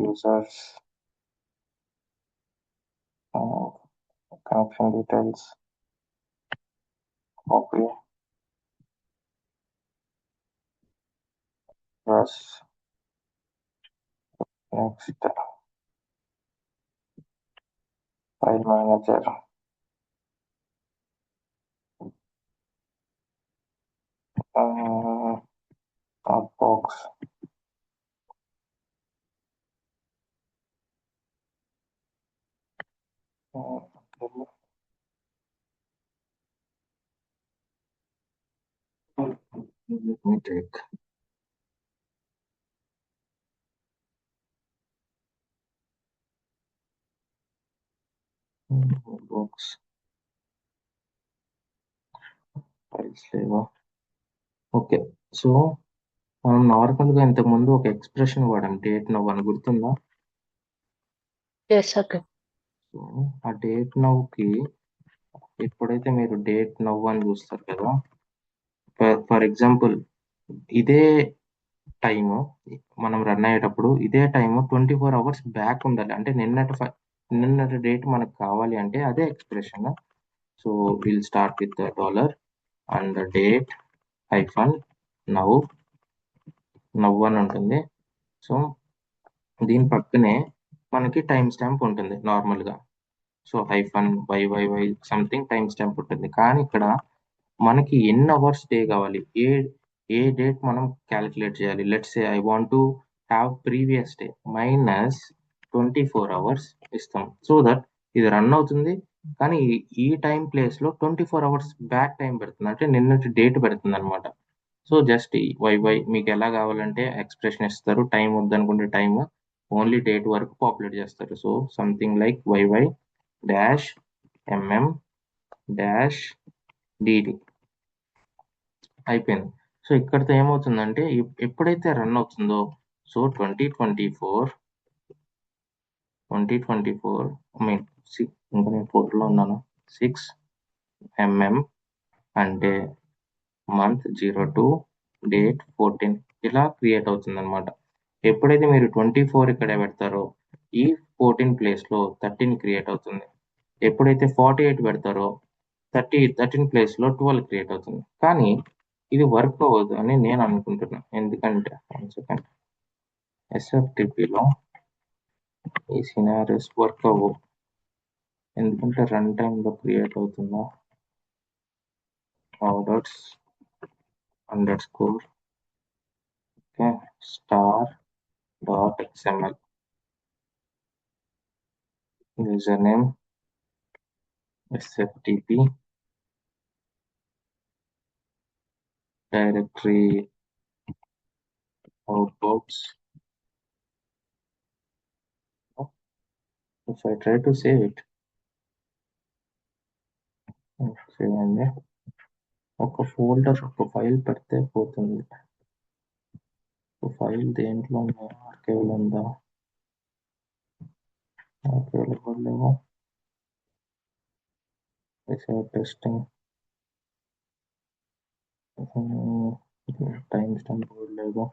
users, connection details, copy, press, next, file manager, outbox, let me take box, files లేవా? ఓకే, సో మనం నార్మల్గా ఇంతకుముందు ఒక ఎక్స్ప్రెషన్ వాడాం, డేట్ నవ్ అని, గుర్తుందా? Yes, okay. సో ఆ డేట్ నవ్కి ఎప్పుడైతే మీరు డేట్ నవ్ అని చూస్తారు కదా, ఫర్ ఎగ్జాంపుల్ ఇదే టైము మనం రన్ అయ్యేటప్పుడు ఇదే టైము 24 hours బ్యాక్ ఉండాలి. అంటే నిన్నటి డేట్ మనకు కావాలి అంటే అదే expression. So will start with $, and date -now అని ఉంటుంది. సో దీని పక్కనే మనకి టైం స్టాంప్ ఉంటుంది నార్మల్గా. So -YYY something time stamp ఉంటుంది. కానీ ఇక్కడ మనకి ఎన్ని అవర్స్ డే కావాలి, ఏ డేట్ మనం క్యాలిక్యులేట్ చేయాలి. Let's say I want to have previous day -24 hours ఇస్తాం. సో దట్ ఇది రన్ అవుతుంది, కానీ ఈ టైం ప్లేస్లో 24 hours బ్యాక్ టైం పెడుతుంది, అంటే నిన్నటి డేట్ పెడుతుంది అనమాట. సో జస్ట్ YY మీకు ఎలా కావాలంటే ఎక్స్ప్రెషన్ ఇస్తారు. టైం వద్దనుకుంటే టైం, ఓన్లీ డేట్ వరకు పాపులేట్ చేస్తారు. సో సంథింగ్ లైక్ YY-MM-DD అయిపోయింది. సో ఇక్కడితో ఏమవుతుందంటే ఎప్పుడైతే రన్ అవుతుందో, సో 2024 ఇంకా నేను 4లో ఉన్నాను, 6 MM అంటే మంత్ 02 డేట్ 14 ఇలా క్రియేట్ అవుతుంది అనమాట. ఎప్పుడైతే మీరు 24 ఇక్కడ పెడతారో ఈ 14 ప్లేస్లో 13 క్రియేట్ అవుతుంది. ఎప్పుడైతే 48 పెడతారో 13 ప్లేస్లో 12 క్రియేట్ అవుతుంది. కానీ ఇది వర్క్ అవ్వదు అని నేను అనుకుంటున్నాను. ఎందుకంటే ఎస్ఎఫ్టిపిలో ఈ సినారియోస్ వర్క్ అవ్వవు. ఎందుకంటే రన్ టైంలో క్రియేట్ అవుతుందా orders _ okay star.xml user name sftp directory outbox. If I try to save it, చేయండి. ఒక ఫోల్డర్ ఒక ఫైల్ పెడితే పోతుంది. ఫైల్ దేంట్లో ఉంది? ఆర్కైవ్ ఉందా? ఆర్కైవ్ లేవు. టెస్టింగ్ టైం స్టాంప్ కూడా లేదు.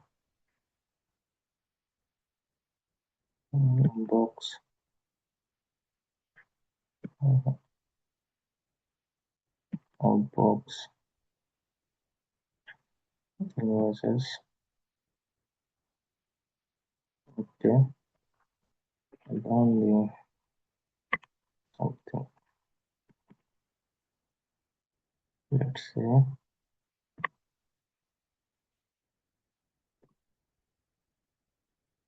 Box అవుట్బాక్స్ invoices. ఓకే ఎలా ఉంది? సంథింగ్ లెట్స్ సే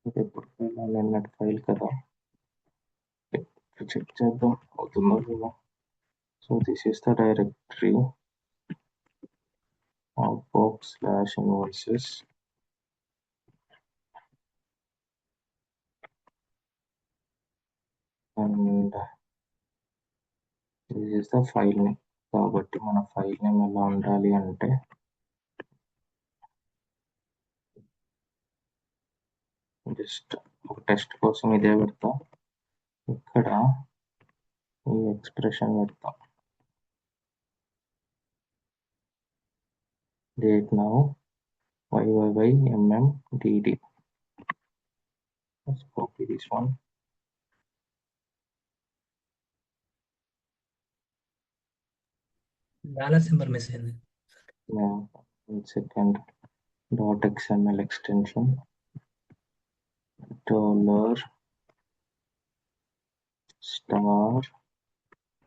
ఇది ఎప్పుడు ఫైల్ నిన్నటి ఫైల్ కదా, చెక్ చేద్దాం అవుతుందో లేదో. So this is the directory outbox/invoices and this is the file name. కాబట్టి మన ఫైల్ నేమ్ ఎలా ఉండాలి అంటే జస్ట్ ఒక టెస్ట్ కోసం ఇదే పెడతా. ఇక్కడ ఈ ఎక్స్ప్రెషన్ పెడతా. Date now YYYMMDD. Let's copy this one. Dollar symbol miss అయింది. Yeah, 1 second. .xml extension $*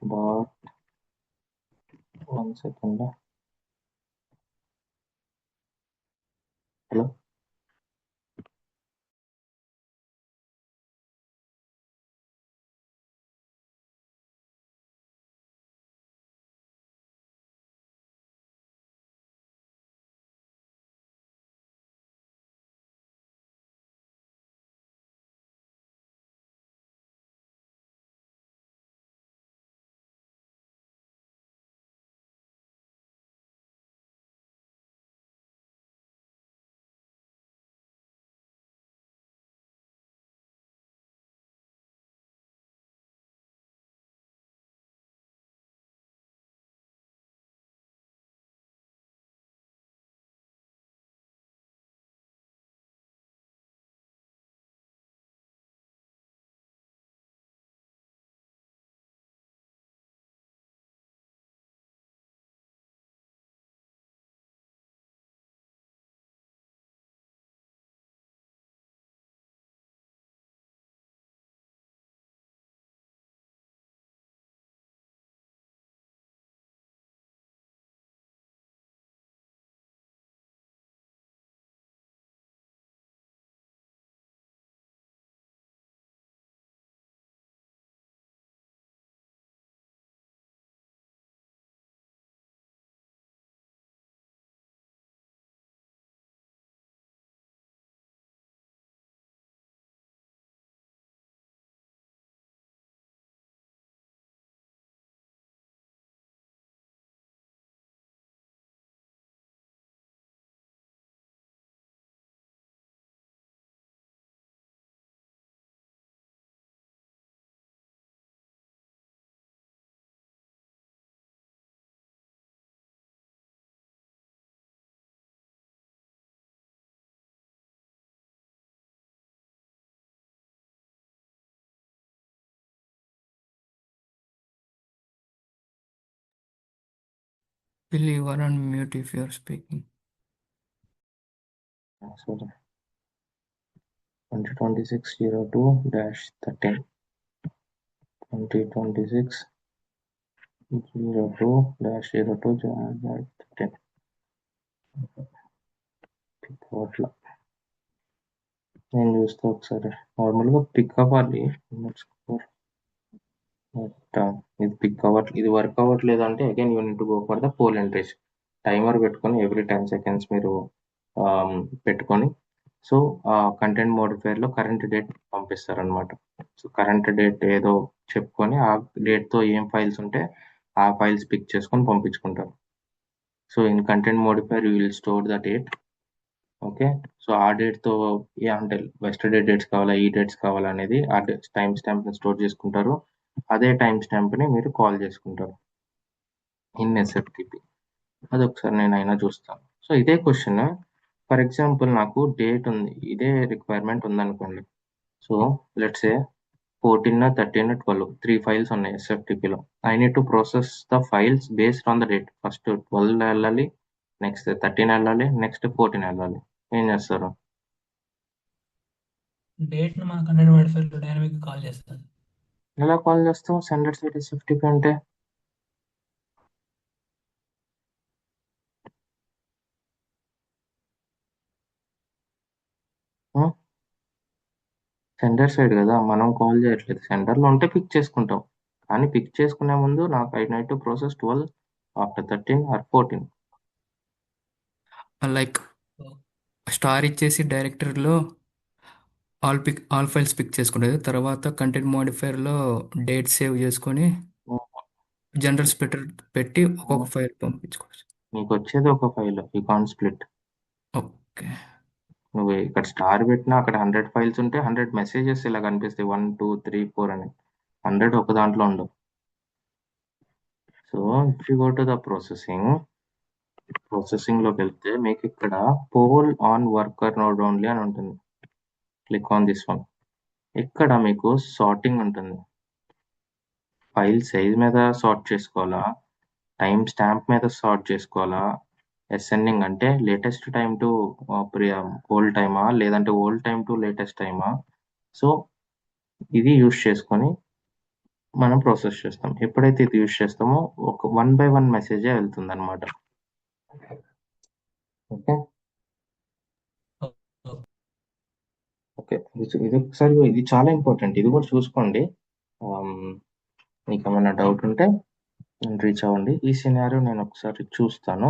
dot 1 second. Hello. Will you are on mute if you are speaking? Sorry. 2026-02-13. 2026-02-13. అట్లా నేను చూస్తా ఒకసారి. నార్మల్గా పిక్ అవ్వాలి. ఇది పిక్ అవ్వట్లేదు, ఇది వర్క్ అవ్వట్లేదు అంటే again you need to go for the poll entries. Timer పెట్టుకొని ఎవ్రీ 10 seconds మీరు పెట్టుకొని సో కంటెంట్ మోడిఫైర్లో కరెంట్ డేట్ పంపిస్తారనమాట. సో కరెంట్ డేట్ ఏదో చెప్పుకొని ఆ డేట్తో ఏం ఫైల్స్ ఉంటే ఆ ఫైల్స్ పిక్ చేసుకొని పంపించుకుంటారు. So in content modifier you will store the date. Okay, so ఆ డేట్తో అంటే వెస్టర్డే డేట్స్ కావాలా, ఈ డేట్స్ కావాలా అనేది ఆ టైం స్టాంప్ని స్టోర్ చేసుకుంటారు. అదే టైం స్టాంప్ని మీరు కాల్ చేసుకుంటారు ఇన్ ఎస్ఎఫ్టిపి. అది ఒకసారి నేను అయినా చూస్తాను. సో ఇదే క్వశ్చన్ ఫర్ ఎగ్జాంపుల్ నాకు డేట్ ఉంది, ఇదే రిక్వైర్మెంట్ ఉందనుకోండి. సో లెట్స్ ఏ 14, 13, 12 3 ఫైల్స్ ఉన్నాయి ఎస్ఎఫ్టిపిలో. I need to process the files based on the date. First 12 వెళ్ళాలి, నెక్స్ట్ 13 వెళ్ళాలి, నెక్స్ట్ 14 వెళ్ళాలి. ఏం చేస్తారు? డేట్ ను మన కంటెంట్ మోడిఫైర్ లో డైనమిక్ కాల్ చేస్తుంది. ఎలా కాల్ చేస్తాం స్టాండర్డ్ సైట్ ఎస్ఎఫ్టిపి అంటే? సెంటర్ సైడ్ కదా, మనం కాల్ చేయట్లేదు. సెంటర్లో ఉంటే పిక్ చేసుకుంటాం, కానీ పిక్ చేసుకునే ముందు నాకు I need to process 12 after 13 or 14. Like star ఇచ్చేసి డైరెక్టరీలో ఆల్ ఫైల్స్ పిక్ చేసుకుంటుంది. తర్వాత కంటెంట్ మోడిఫైర్లో డేట్ సేవ్ చేసుకొని జనరల్ స్ప్లిటర్ పెట్టి ఒక్కొక్క ఫైల్ పంపించుకోవచ్చు. నీకు వచ్చేది ఒక file, you can't split. Okay, నువ్వు ఇక్కడ స్టార్ పెట్టినా అక్కడ 100 ఫైల్స్ ఉంటే 100 మెసేజెస్ ఇలా కనిపిస్తాయి, 1 2 3 4 అని. 100 ఒక దాంట్లో ఉండవు. So if you go to the ప్రాసెసింగ్లోకి వెళ్తే మీకు ఇక్కడ poll on worker node only అని ఉంటుంది. Click on this one. ఇక్కడ మీకు సార్టింగ్ ఉంటుంది. ఫైల్ సైజ్ మీద సార్ట్ చేసుకోవాలా, టైం స్టాంప్ మీద సార్ట్ చేసుకోవాలా, అసెండింగ్ అంటే లేటెస్ట్ టైం టు ఓల్డ్ టైమా, లేదంటే ఓల్డ్ టైం టు లేటెస్ట్ టైమా. సో ఇది యూస్ చేసుకొని మనం ప్రాసెస్ చేస్తాం. ఎప్పుడైతే ఇది యూస్ చేస్తామో ఒక 1 by 1 మెసేజే వెళ్తుంది అనమాట. ఓకే ఓకే, ఇది ఒకసారి ఇది చాలా ఇంపార్టెంట్, ఇది కూడా చూసుకోండి. మీకు ఏమైనా డౌట్ ఉంటే రీచ్ అవ్వండి. ఈ సినారియో నేను ఒకసారి చూస్తాను.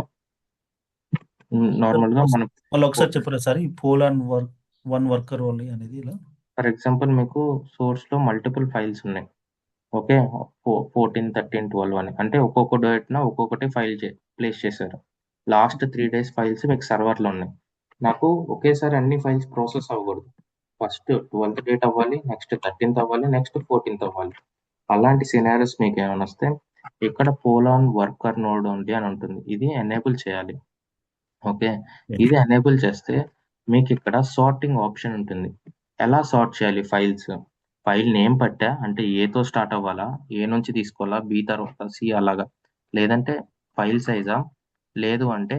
నార్మల్గా మనం మళ్ళీ ఒకసారి చెప్పరా సార్, ఈ poll and one worker only అనేది ఇలా? ఫర్ ఎగ్జాంపుల్ మీకు సోర్స్లో మల్టిపుల్ ఫైల్స్ ఉన్నాయి. ఓకే, 14, 13, 12 అని అంటే ఒక్కొక్క డేట్న ఒక్కొక్కటి ఫైల్ ప్లేస్ చేశారు. లాస్ట్ 3 days ఫైల్స్ మీకు సర్వర్లో ఉన్నాయి. నాకు ఒకేసారి అన్ని ఫైల్స్ ప్రాసెస్ అవ్వకూడదు. ఫస్ట్ 12th డేట్ అవ్వాలి, నెక్స్ట్ 13th అవ్వాలి, నెక్స్ట్ 14th అవ్వాలి. అలాంటి సినారియోస్ మీకు ఏమైనా వస్తే ఇక్కడ పోల్ ఆన్ వర్కర్ నోడ్ ఉంది అని ఉంటుంది, ఇది ఎనేబుల్ చేయాలి. ఓకే, ఇది ఎనేబుల్ చేస్తే మీకు ఇక్కడ సార్టింగ్ ఆప్షన్ ఉంటుంది. ఎలా సార్ట్ చేయాలి ఫైల్స్? ఫైల్ నేమ్ పట్టా అంటే ఏతో స్టార్ట్ అవ్వాలా, ఏ నుంచి తీసుకోవాలా, బి తర్వాత సి అలాగా, లేదంటే ఫైల్ సైజా, లేదు అంటే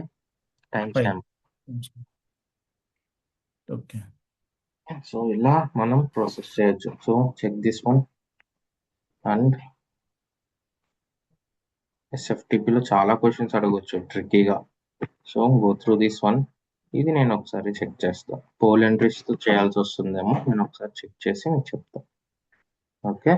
టైం స్టాంప్. ఓకే, సో ఇలా మనం ప్రాసెస్ చేయొచ్చు. So check this one. And ఎస్ఎఫ్టిపిలో చాలా క్వశ్చన్స్ అడగొచ్చు ట్రిక్కీగా. So go through this one. ఇది నేను ఒకసారి చెక్ చేస్తాను. పోల్ ఎంట్రీస్తో చేయాల్సి వస్తుందేమో, నేను ఒకసారి చెక్ చేసి మీకు చెప్తాను. ఓకే.